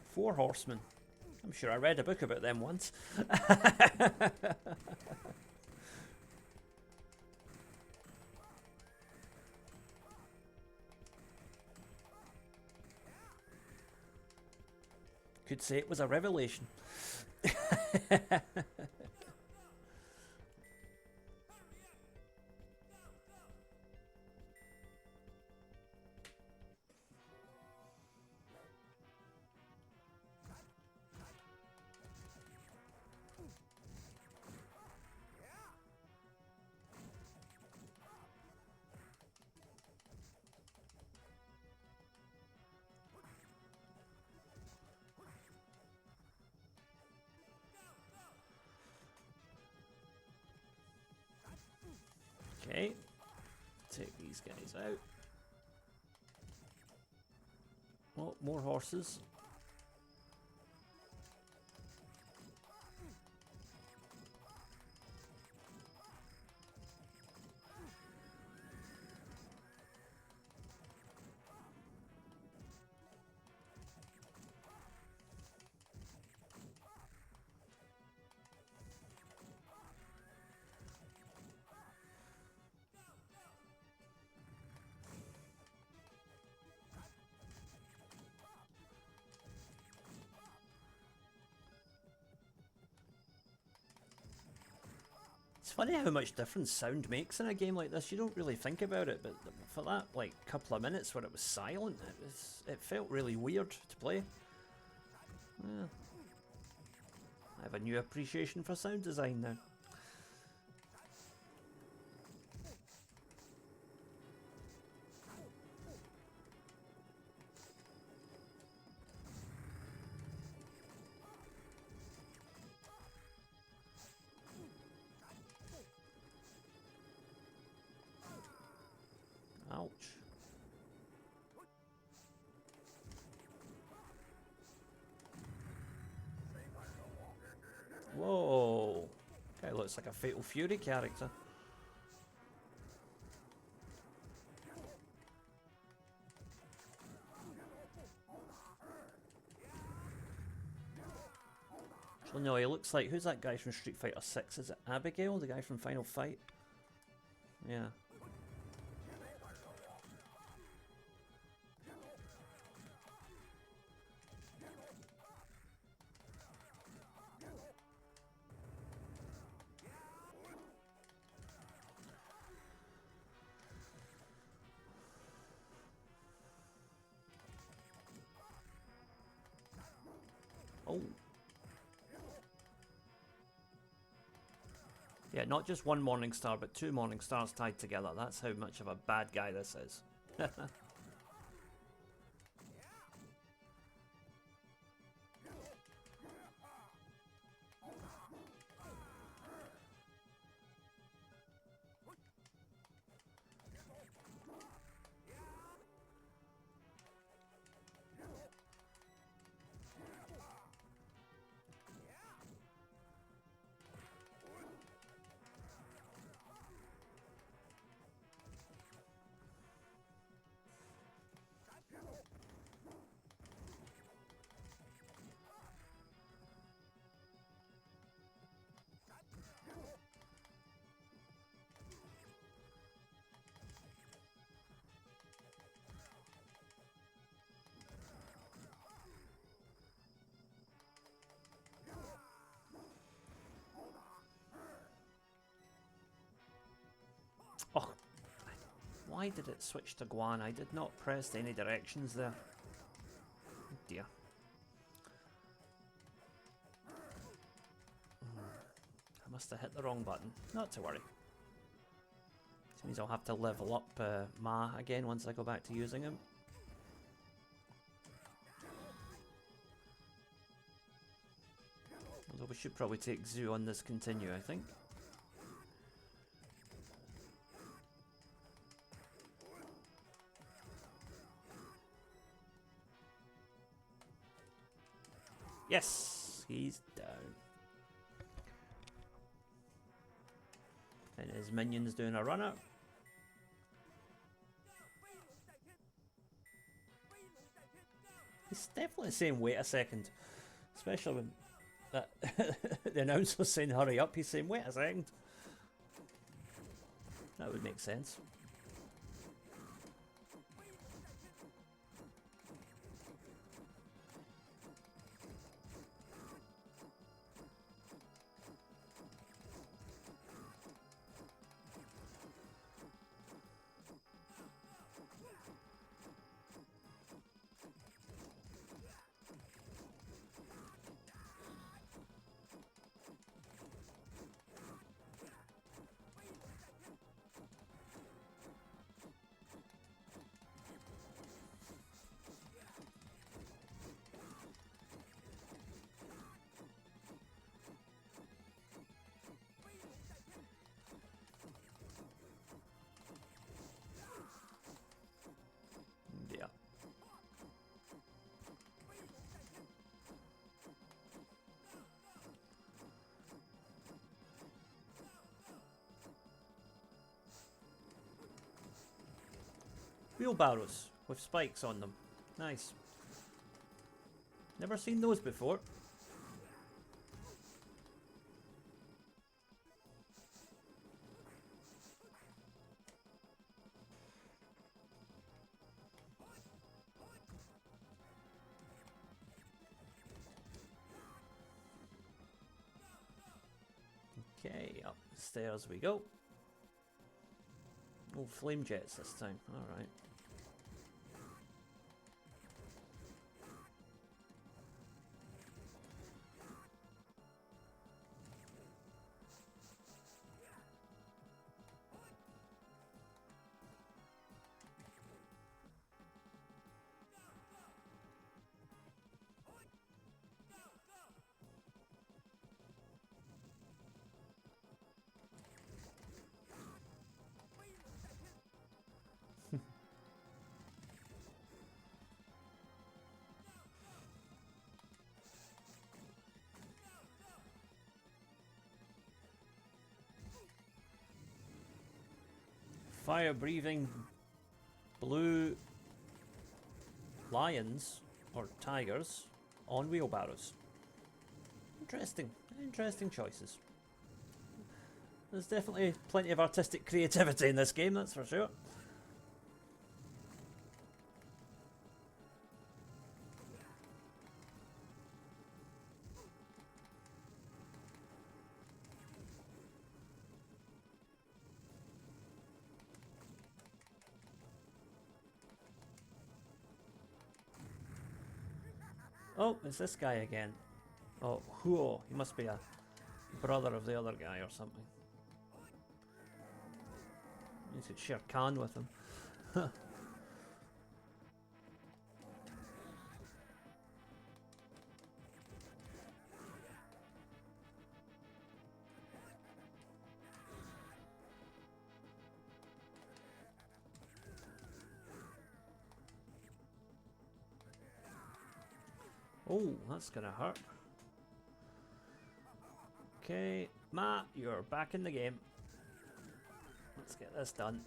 Four horsemen. I'm sure I read a book about them once. could say it was a revelation. Okay, take these guys out. Oh, more horses. It's funny how much difference sound makes in a game like this. You don't really think about it, but for that like couple of minutes where it was silent, it felt really weird to play. Yeah. I have a new appreciation for sound design now. Ouch. Whoa. Guy looks like a Fatal Fury character. Actually, no, he looks like... Who's that guy from Street Fighter 6? Is it Abigail, the guy from Final Fight? Yeah. Oh. Yeah, not just one Morning Star, but two Morning Stars tied together. That's how much of a bad guy this is. Oh, why did it switch to Guan? I did not press any directions there. Oh dear. I must have hit the wrong button. Not to worry. This means I'll have to level up Ma again once I go back to using him. Although we should probably take Zoo on this continue, I think. Yes, he's down. And his minion's doing a run-up. He's definitely saying wait a second. Especially when the announcer's saying hurry up, he's saying wait a second. That would make sense. Wheelbarrows with spikes on them. Nice. Never seen those before. Okay, up the stairs we go. Oh, flame jets this time. Alright. Fire-breathing blue lions or tigers on wheelbarrows. Interesting, interesting choices. There's definitely plenty of artistic creativity in this game, that's for sure. Oh, it's this guy again. Oh, Huo. He must be a brother of the other guy or something. You could share Khan with him. Oh, that's gonna hurt. Okay, Matt, you're back in the game. Let's get this done.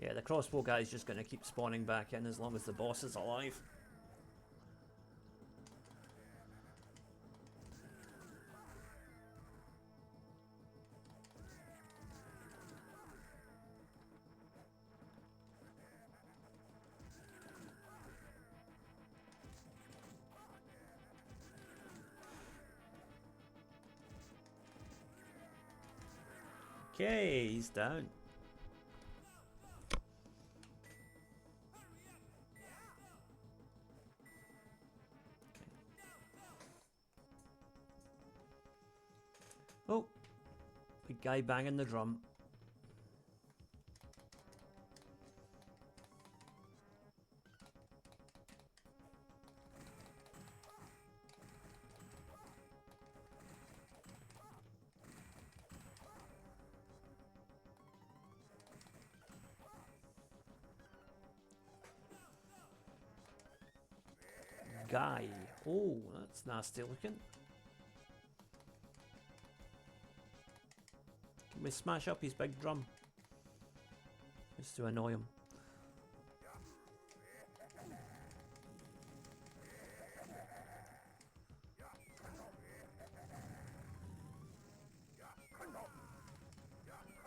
Yeah, the crossbow guy's just gonna keep spawning back in as long as the boss is alive. Okay, he's down. Oh, big guy banging the drum. Guy. Oh, that's nasty looking. Can we smash up his big drum? Just to annoy him.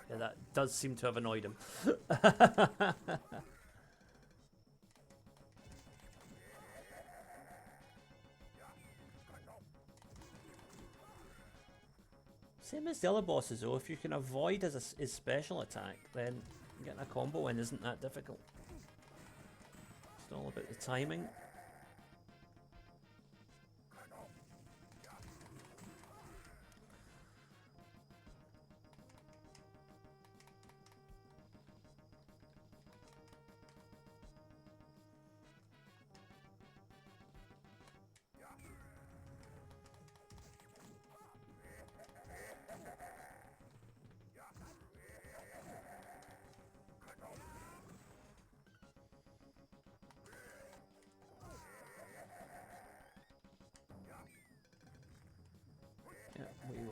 Yeah, that does seem to have annoyed him. Same as the other bosses though, if you can avoid his special attack, then getting a combo in isn't that difficult. It's all about the timing.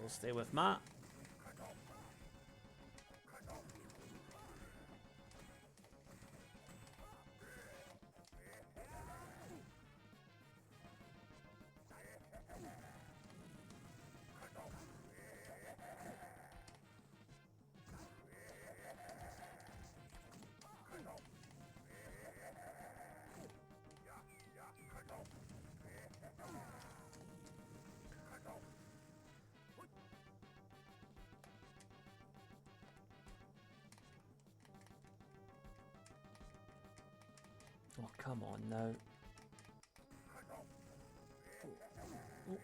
we'll stay with Matt. Oh, come on now. Oh.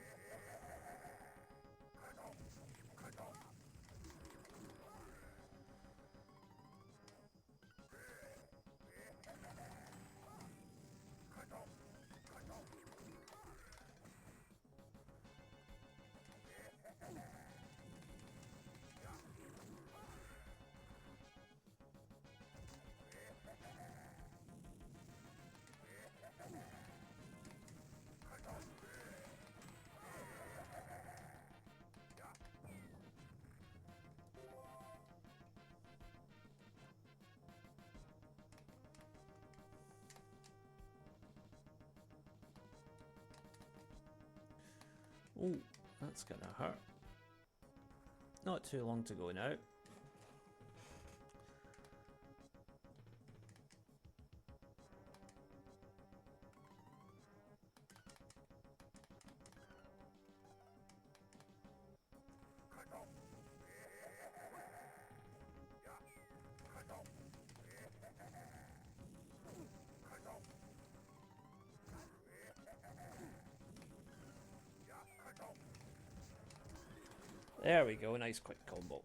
Oh, that's gonna hurt. Not too long to go now. There we go, nice quick combo.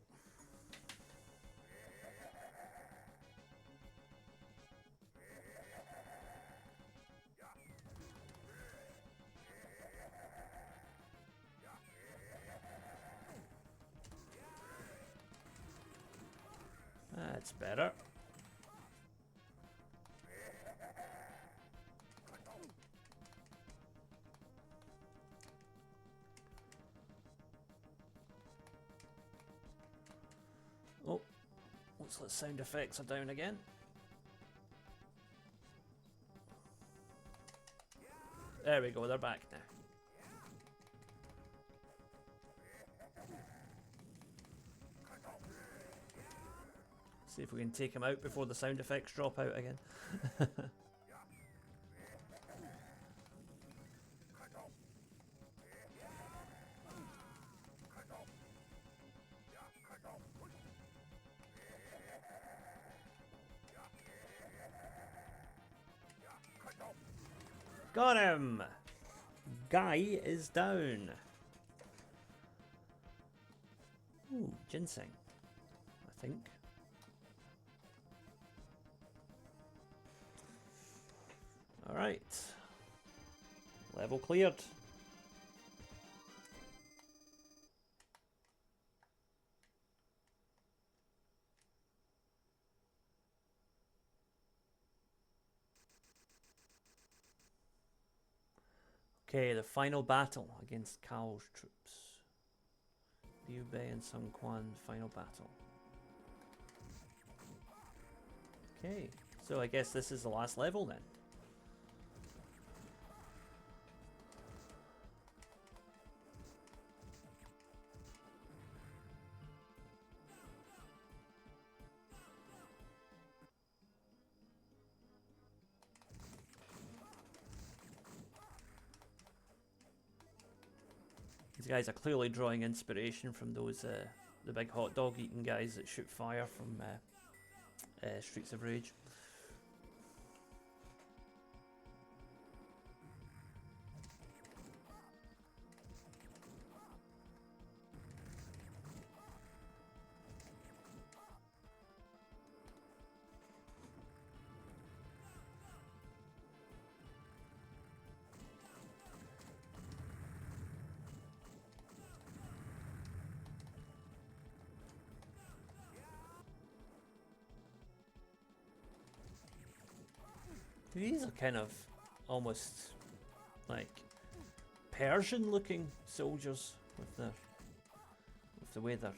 That's better. Oh, looks like sound effects are down again. There we go, they're back now. See if we can take him out before the sound effects drop out again. Got him! Guy is down. Ooh, ginseng, I think. Alright. Level cleared. Okay, the final battle against Kao's troops. Liu Bei and Sun Quan, final battle. Okay, so I guess this is the last level then. These guys are clearly drawing inspiration from those the big hot dog eating guys that shoot fire from Streets of Rage. These are kind of almost like Persian looking soldiers with their the way their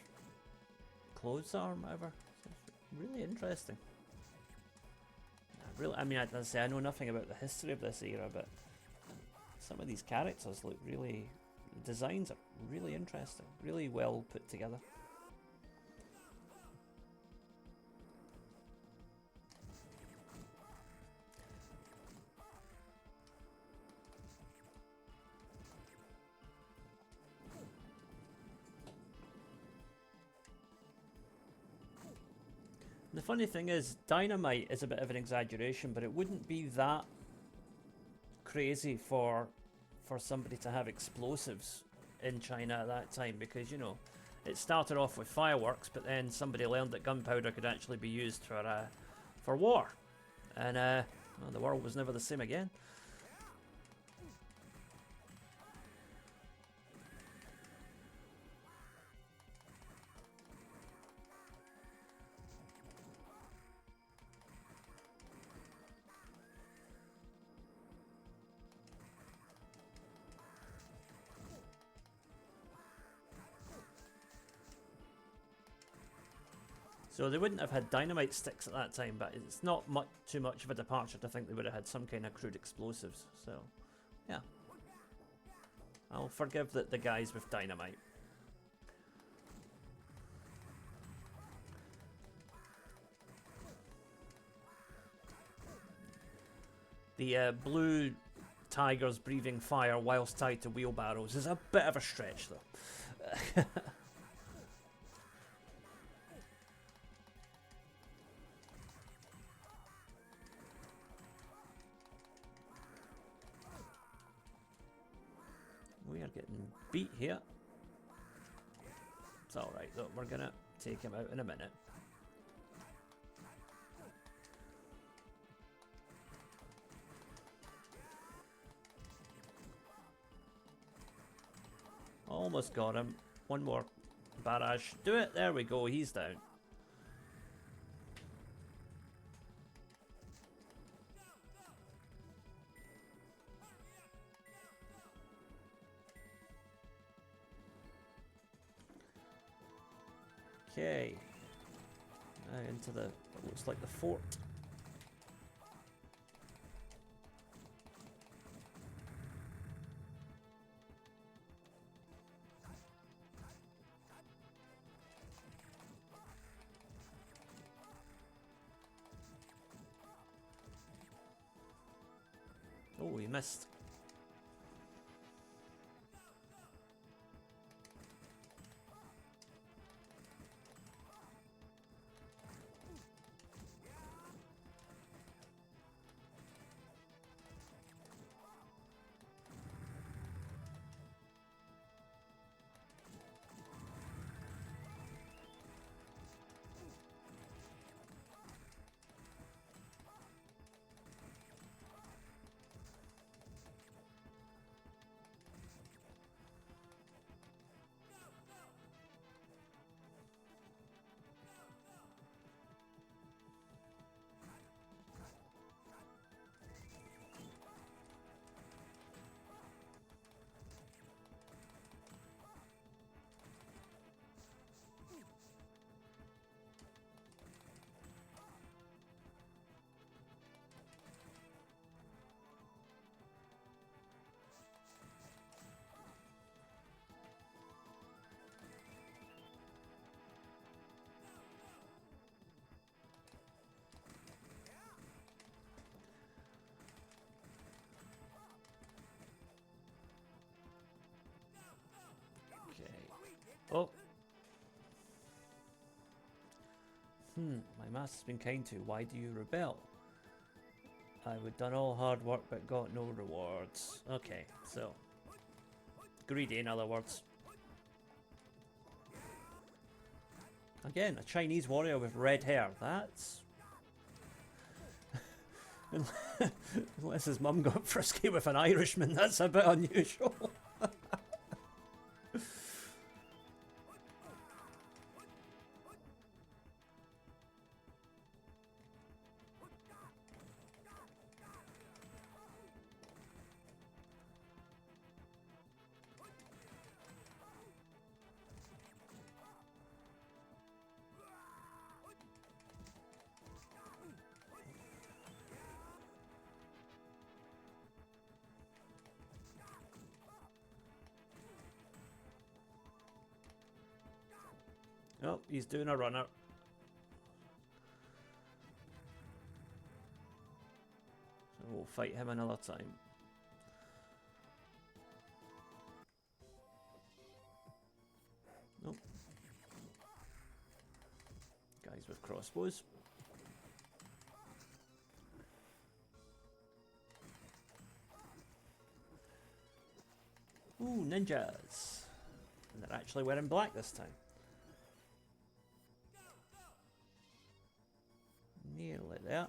clothes are and whatever. So really interesting. I mean, as I say, I know nothing about the history of this era, but some of these characters look really... The designs are really interesting, really well put together. The funny thing is, dynamite is a bit of an exaggeration, but it wouldn't be that crazy for somebody to have explosives in China at that time, because, you know, it started off with fireworks, but then somebody learned that gunpowder could actually be used for war, and well, the world was never the same again. So they wouldn't have had dynamite sticks at that time, but it's not too much of a departure to think they would have had some kind of crude explosives. So, yeah. I'll forgive the guys with dynamite. The blue tigers breathing fire whilst tied to wheelbarrows is a bit of a stretch, though. We are getting beat here. It's alright though, we're gonna take him out in a minute. Almost got him. One more barrage. Do it! There we go, he's down. Okay, into the, what looks like the fort. Oh, he missed. Oh. My master's been kind to. Why do you rebel? I would done all hard work but got no rewards. Okay, so. Greedy in other words. Again, a Chinese warrior with red hair. That's... Unless his mum got frisky with an Irishman, that's a bit unusual. Oh, he's doing a runner. So we'll fight him another time. Nope. Guys with crossbows. Ooh, ninjas. And they're actually wearing black this time. Nearly there.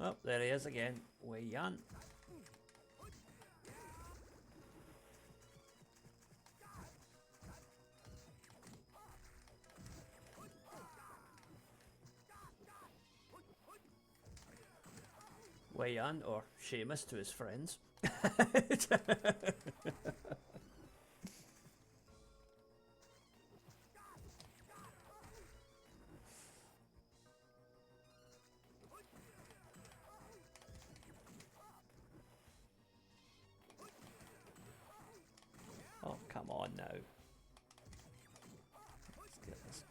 Oh, there he is again. Wei Yan. Wei Yan, or Seamus to his friends. Oh, come on now. Let's get this.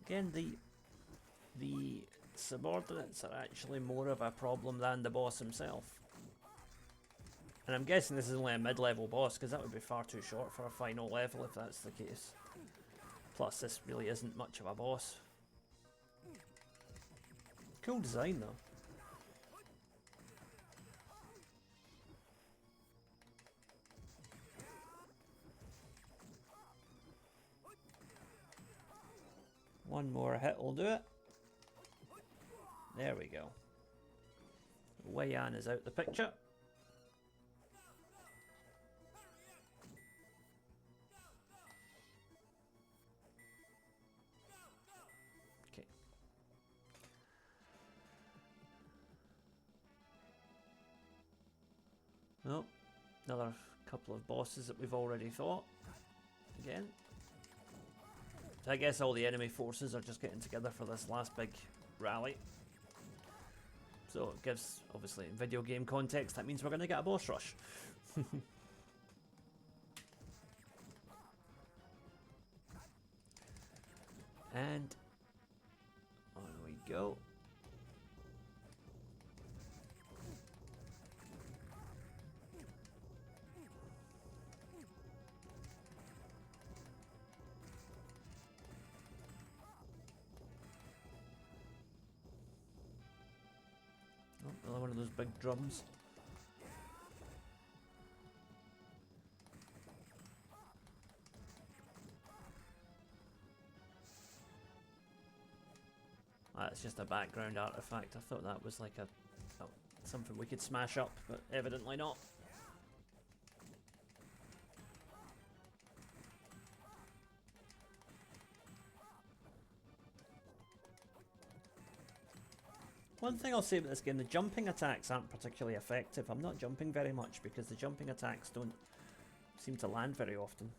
Again, the subordinates are actually more of a problem than the boss himself. And I'm guessing this is only a mid-level boss, because that would be far too short for a final level if that's the case. Plus, this really isn't much of a boss. Cool design, though. One more hit will do it. There we go. Wei Yan is out the picture. Oh, another couple of bosses that we've already fought. Again. So I guess all the enemy forces are just getting together for this last big rally. So it gives, obviously, in video game context, that means we're going to get a boss rush. And on we go. Oh, another one of those big drums. That's just a background artifact. I thought that was like something we could smash up, but evidently not. One thing I'll say about this game, the jumping attacks aren't particularly effective. I'm not jumping very much because the jumping attacks don't seem to land very often.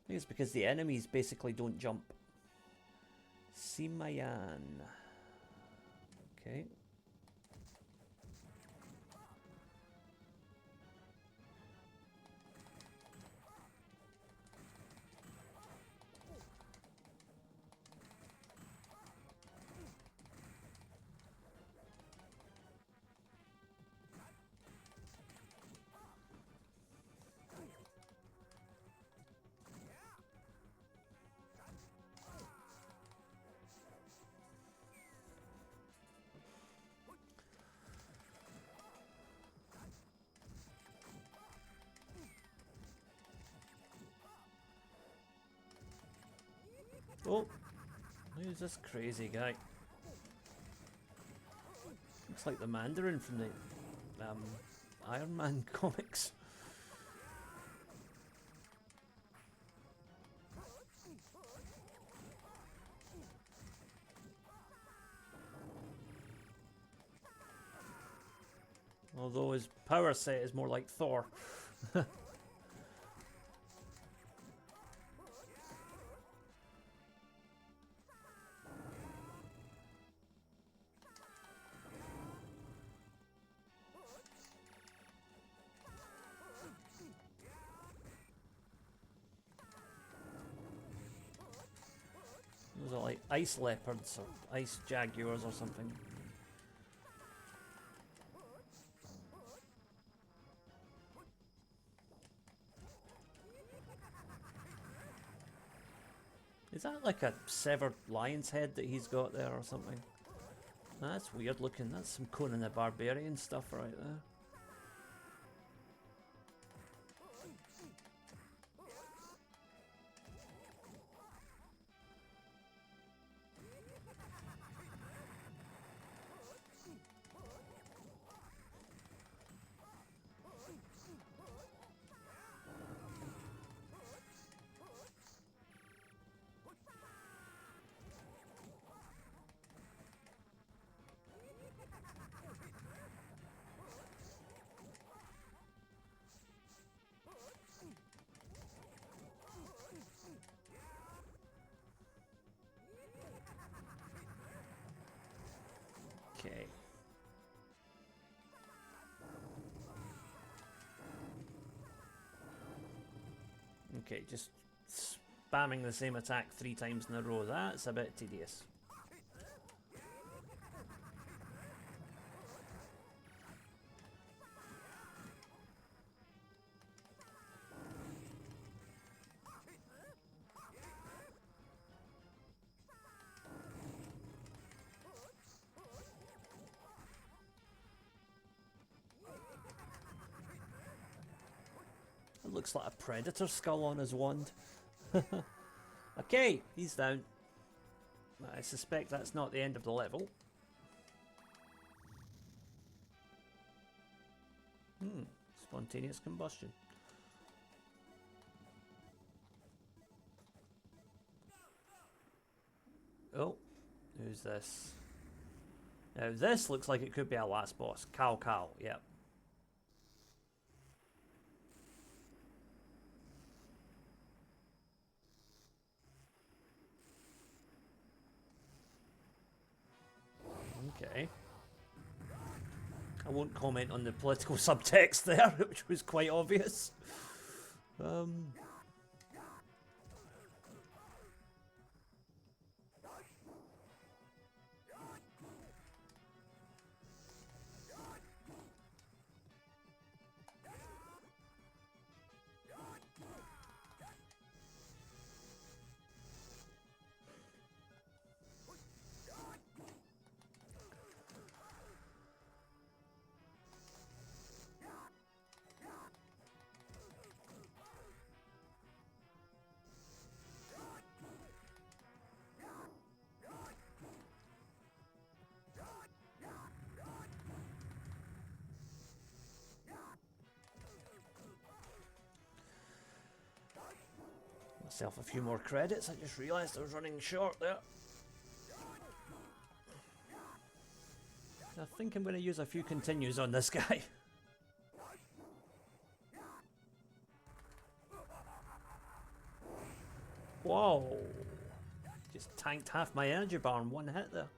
I think it's because the enemies basically don't jump. Simayan. Okay. Oh, who's this crazy guy? Looks like the Mandarin from the Iron Man comics. Although his power set is more like Thor. Those are like ice leopards or ice jaguars or something. Is that like a severed lion's head that he's got there or something? That's weird looking. That's some Conan the Barbarian stuff right there. Okay. Okay, just spamming the same attack 3 times in a row. That's a bit tedious. It looks like a predator skull on his wand. Okay, he's down. I suspect that's not the end of the level. Spontaneous combustion. Oh, who's this? Now this looks like it could be our last boss. Cow Cow, yep. Okay. I won't comment on the political subtext there, which was quite obvious. Myself a few more credits. I just realised I was running short there. I think I'm going to use a few continues on this guy. Whoa! Just tanked half my energy bar in one hit there.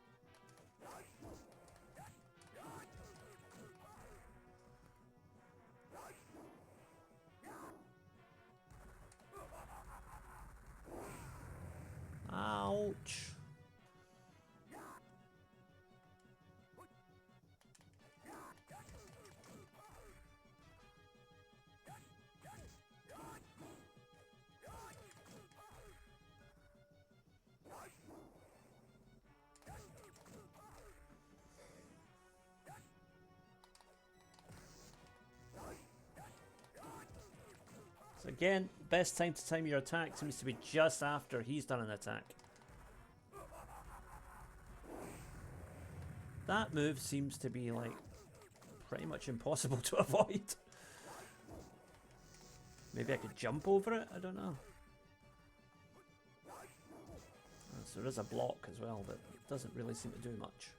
Ouch. So again, best time to time your attack seems to be just after he's done an attack. That move seems to be like pretty much impossible to avoid. Maybe I could jump over it? I don't know. So there is a block as well, but it doesn't really seem to do much.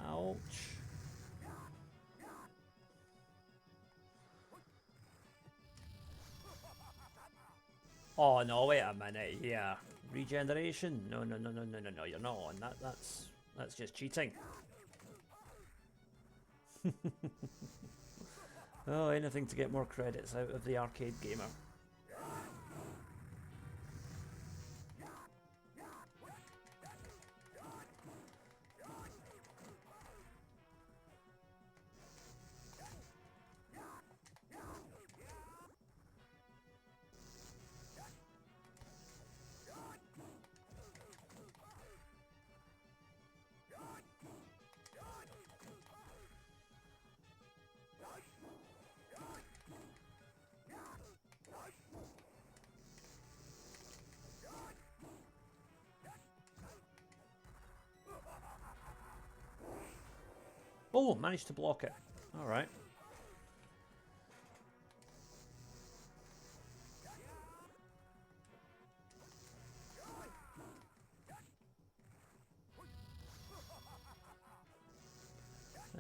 Ouch. Oh no, wait a minute here. Regeneration? No, no, no, no, no, no, no, you're not on. That's just cheating. Oh, anything to get more credits out of the arcade gamer. Oh, managed to block it. Alright.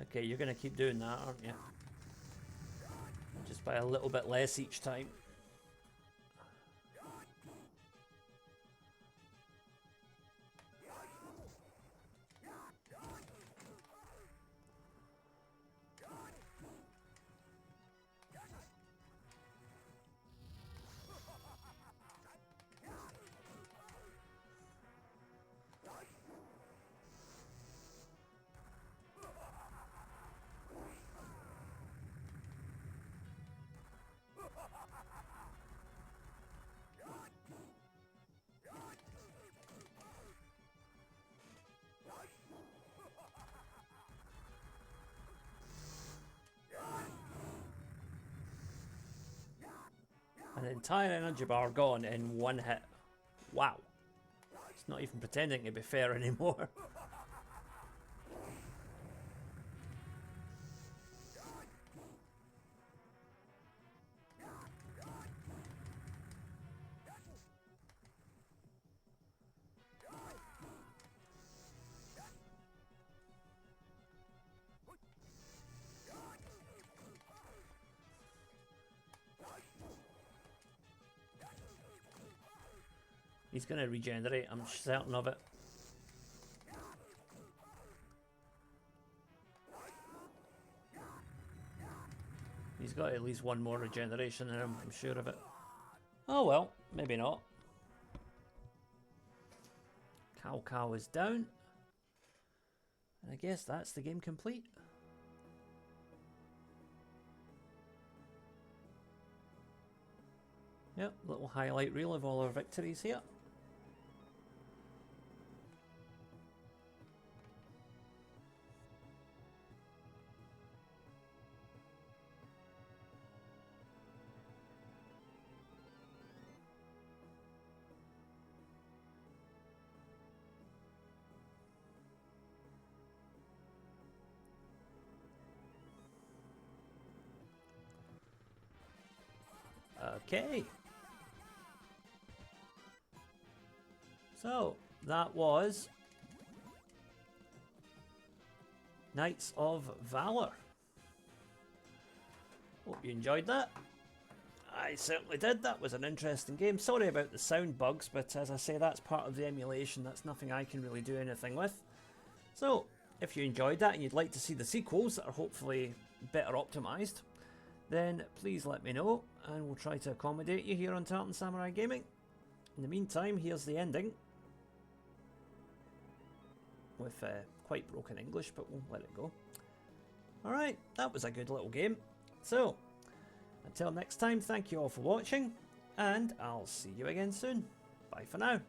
Okay, you're going to keep doing that, aren't you? Just by a little bit less each time. An entire energy bar gone in one hit. Wow. It's not even pretending to be fair anymore. He's going to regenerate, I'm certain of it. He's got at least one more regeneration in him, I'm sure of it. Oh well, maybe not. Cow is down. And I guess that's the game complete. Yep, little highlight reel of all our victories here. Okay. So, that was Knights of Valor. Hope you enjoyed that. I certainly did. That was an interesting game. Sorry about the sound bugs, but as I say, that's part of the emulation. That's nothing I can really do anything with. So, if you enjoyed that and you'd like to see the sequels that are hopefully better optimised, then please let me know and we'll try to accommodate you here on Tartan Samurai Gaming. In the meantime, here's the ending. With quite broken English, but we'll let it go. Alright, that was a good little game. So, Until next time, thank you all for watching, and I'll see you again soon. Bye for now.